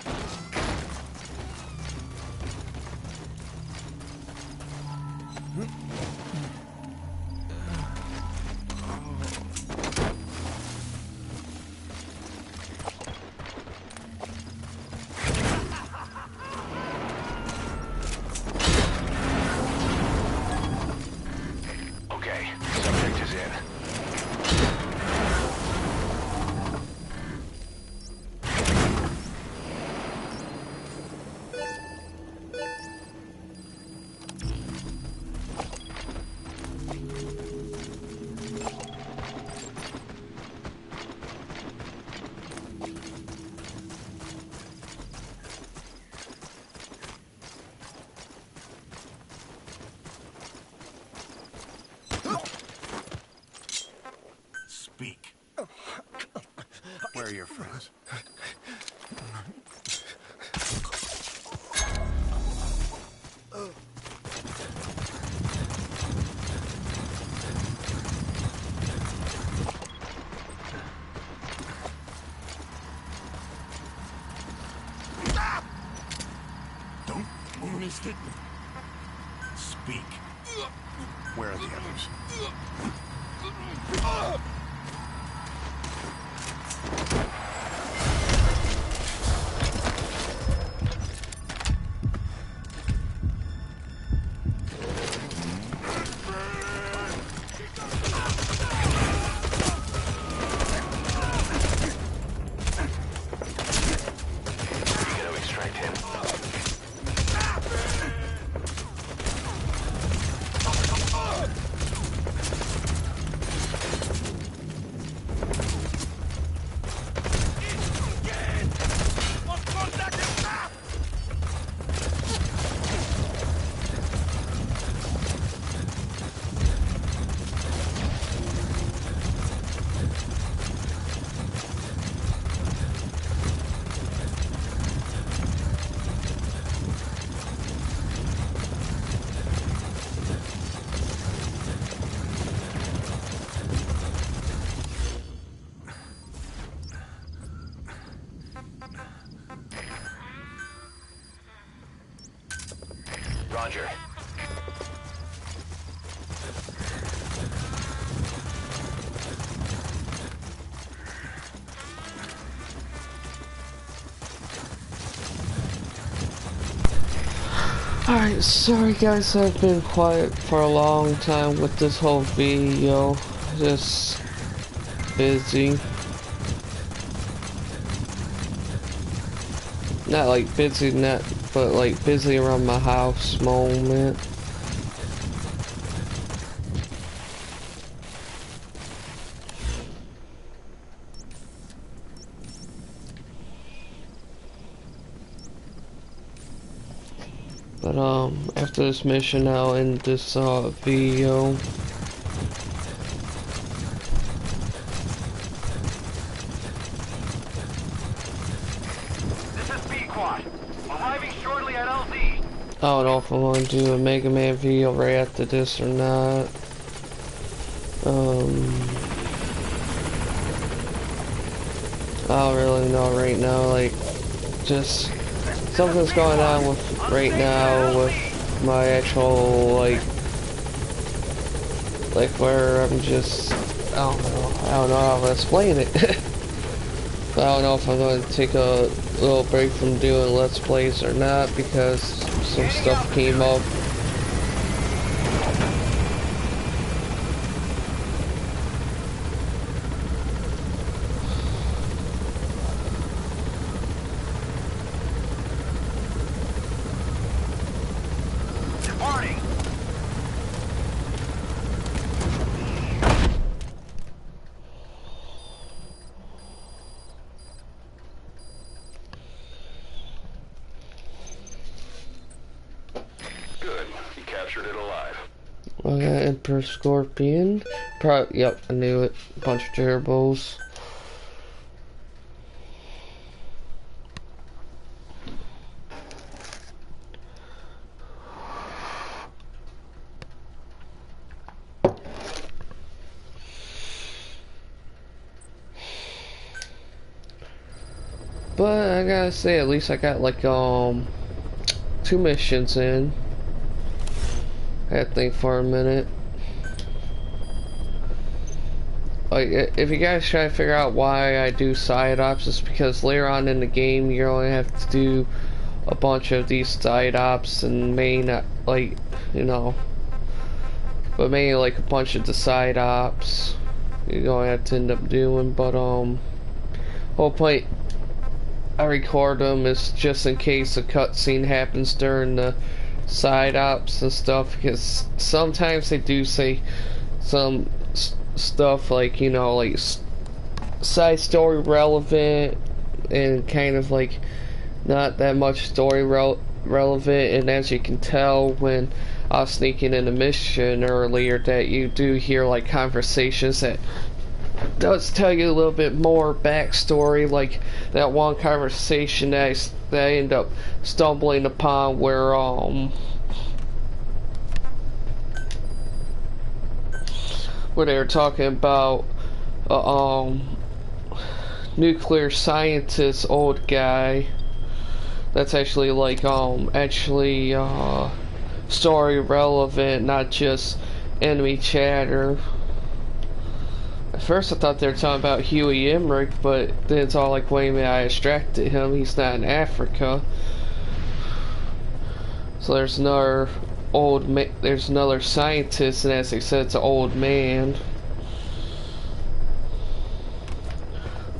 Okay, subject is in. Speak. Where are your friends? Don't move. Speak. Where are the others? You gotta extract him. Roger. Alright, sorry guys, I've been quiet for a long time with this whole video. Just busy. Not like busy, but like busy around my house moment. But after this mission, I'll end this video. This is B-Quad. Arriving shortly at LZ. I don't know if I'm going to do a Mega Man video right after this or not. I don't really know right now, like, just something's going on with right now with my actual, like where I'm just, I don't know how to explain it. I don't know if I'm going to take a little break from doing Let's Plays or not, because some stuff came up. Departing. Good. You captured it alive. Emperor Scorpion. Yep, I knew it. Bunch of gerbils. But I gotta say, at least I got like 2 missions in. I had to think for a minute. Like, if you guys try to figure out why I do side ops, it's because later on in the game you only have to do a bunch of these side ops and main, like, you know, but mainly like a bunch of the side ops you're gonna have to end up doing. But whole point I record them is just in case a cutscene happens during the side ops and stuff, because sometimes they do say some stuff like, you know, like side story relevant and kind of like not that much story relevant. And as you can tell when I was sneaking in a mission earlier, that you do hear like conversations that does tell you a little bit more backstory, like that one conversation that I end up stumbling upon where they were talking about nuclear scientist old guy that's actually like story relevant, not just enemy chatter. At first I thought they were talking about Huey Emmerich, but then it's all like, wait a minute, I distracted him, he's not in Africa. So there's another there's another scientist, and as they said, it's an old man.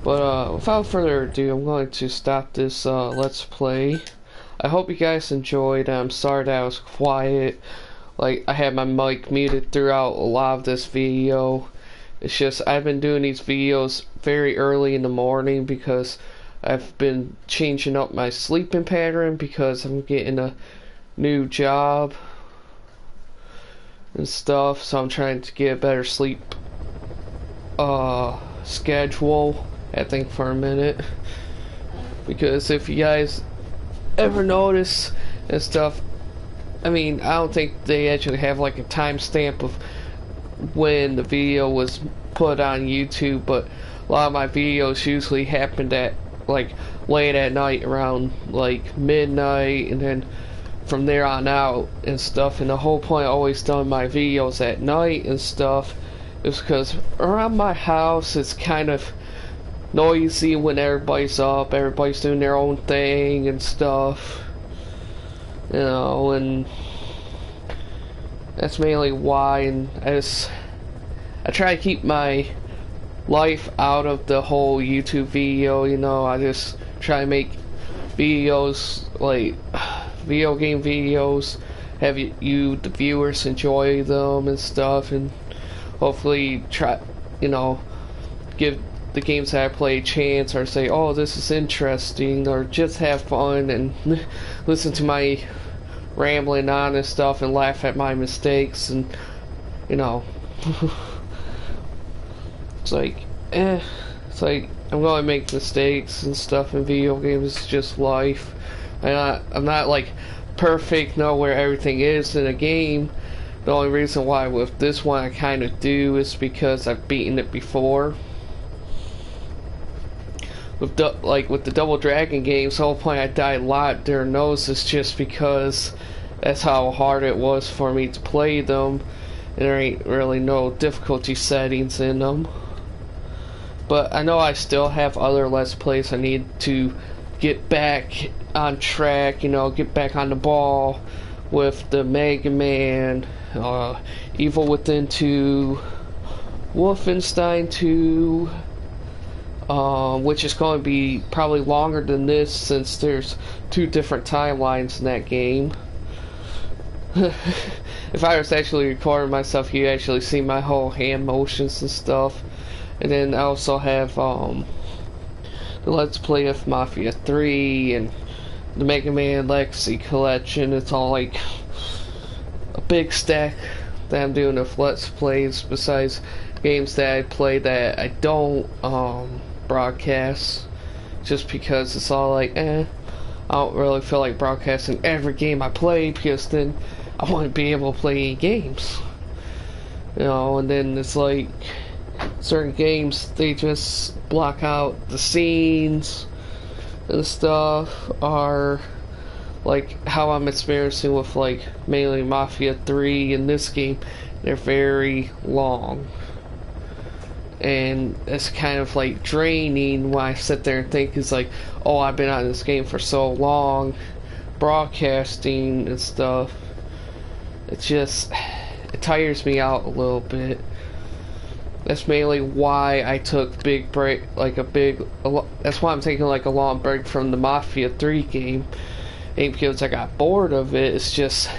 But without further ado, I'm going to stop this let's play. I hope you guys enjoyed. I'm sorry that I was quiet. Like, I had my mic muted throughout a lot of this video. It's just I've been doing these videos very early in the morning because I've been changing up my sleeping pattern because I'm getting a new job and stuff, so I'm trying to get a better sleep schedule. I think for a minute, because if you guys ever notice and stuff, I mean, I don't think they actually have like a timestamp of when the video was put on YouTube, but a lot of my videos usually happened at like late at night, around like midnight, and then from there on out and stuff. And the whole point I always done my videos at night and stuff is because around my house it's kind of noisy when everybody's up, everybody's doing their own thing and stuff, you know, and that's mainly why. And I try to keep my life out of the whole YouTube video, you know. I just try to make videos like video game videos, have you the viewers enjoy them and stuff, and hopefully try, you know, give the games that I play a chance, or say, oh, this is interesting, or just have fun and listen to my rambling on and stuff and laugh at my mistakes, and you know. It's like I'm going to make mistakes and stuff in video games. It's just life. I'm not like perfect, know where everything is in a game. The only reason why with this one I kind of do is because I've beaten it before. With the Double Dragon games, the whole point I died a lot during those is just because that's how hard it was for me to play them, and there ain't really no difficulty settings in them. But I know I still have other Let's Plays I need to get back on track, you know, get back on the ball with the Mega Man, Evil Within 2, Wolfenstein 2, which is going to be probably longer than this since there's 2 different timelines in that game. If I was actually recording myself, you'd actually see my whole hand motions and stuff. And then I also have the Let's Play of Mafia 3 and the Mega Man Legacy Collection. It's all like a big stack that I'm doing of Let's Plays, besides games that I play that I don't broadcast, just because it's all like, I don't really feel like broadcasting every game I play, because then I wouldn't be able to play any games, you know. And then it's like certain games, they just block out the scenes and stuff are like how I'm experiencing with like mainly Mafia 3 in this game. They're very long, and it's kind of like draining when I sit there and think it's like, oh, I've been on this game for so long, broadcasting and stuff. It tires me out a little bit. That's mainly why I took that's why I'm taking like a long break from the Mafia 3 game. Ain't because I got bored of it, it's just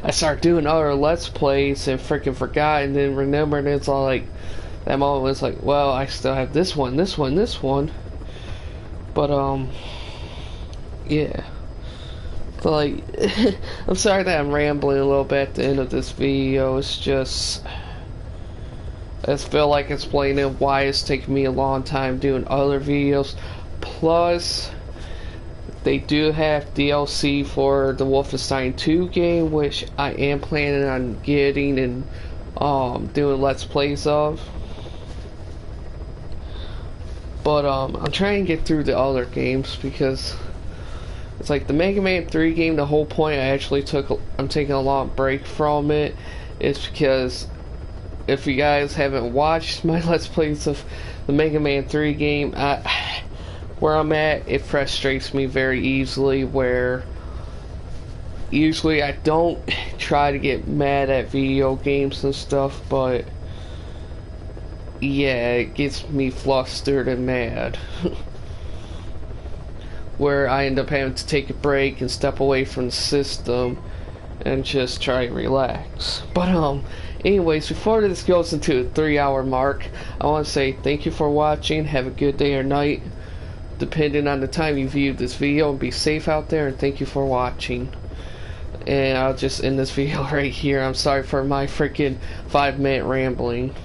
I started doing other Let's Plays and freaking forgot, and then remembered, and it's all like, that moment was like, well, I still have this one. But, yeah. So, like, I'm sorry that I'm rambling a little bit at the end of this video. It's just, I just feel like explaining why it's taking me a long time doing other videos. Plus, they do have DLC for the Wolfenstein 2 game, which I am planning on getting and doing Let's Plays of. But I'm trying to get through the other games because it's like the Mega Man 3 game, the whole point I'm taking a long break from it is because if you guys haven't watched my Let's Plays of the Mega Man 3 game, where I'm at, it frustrates me very easily, where usually I don't try to get mad at video games and stuff, but yeah, it gets me flustered and mad. Where I end up having to take a break and step away from the system and just try to relax. But anyways, before this goes into the 3-hour mark, I want to say thank you for watching. Have a good day or night, depending on the time you viewed this video, and be safe out there, and thank you for watching. And I'll just end this video right here. I'm sorry for my freaking 5-minute rambling.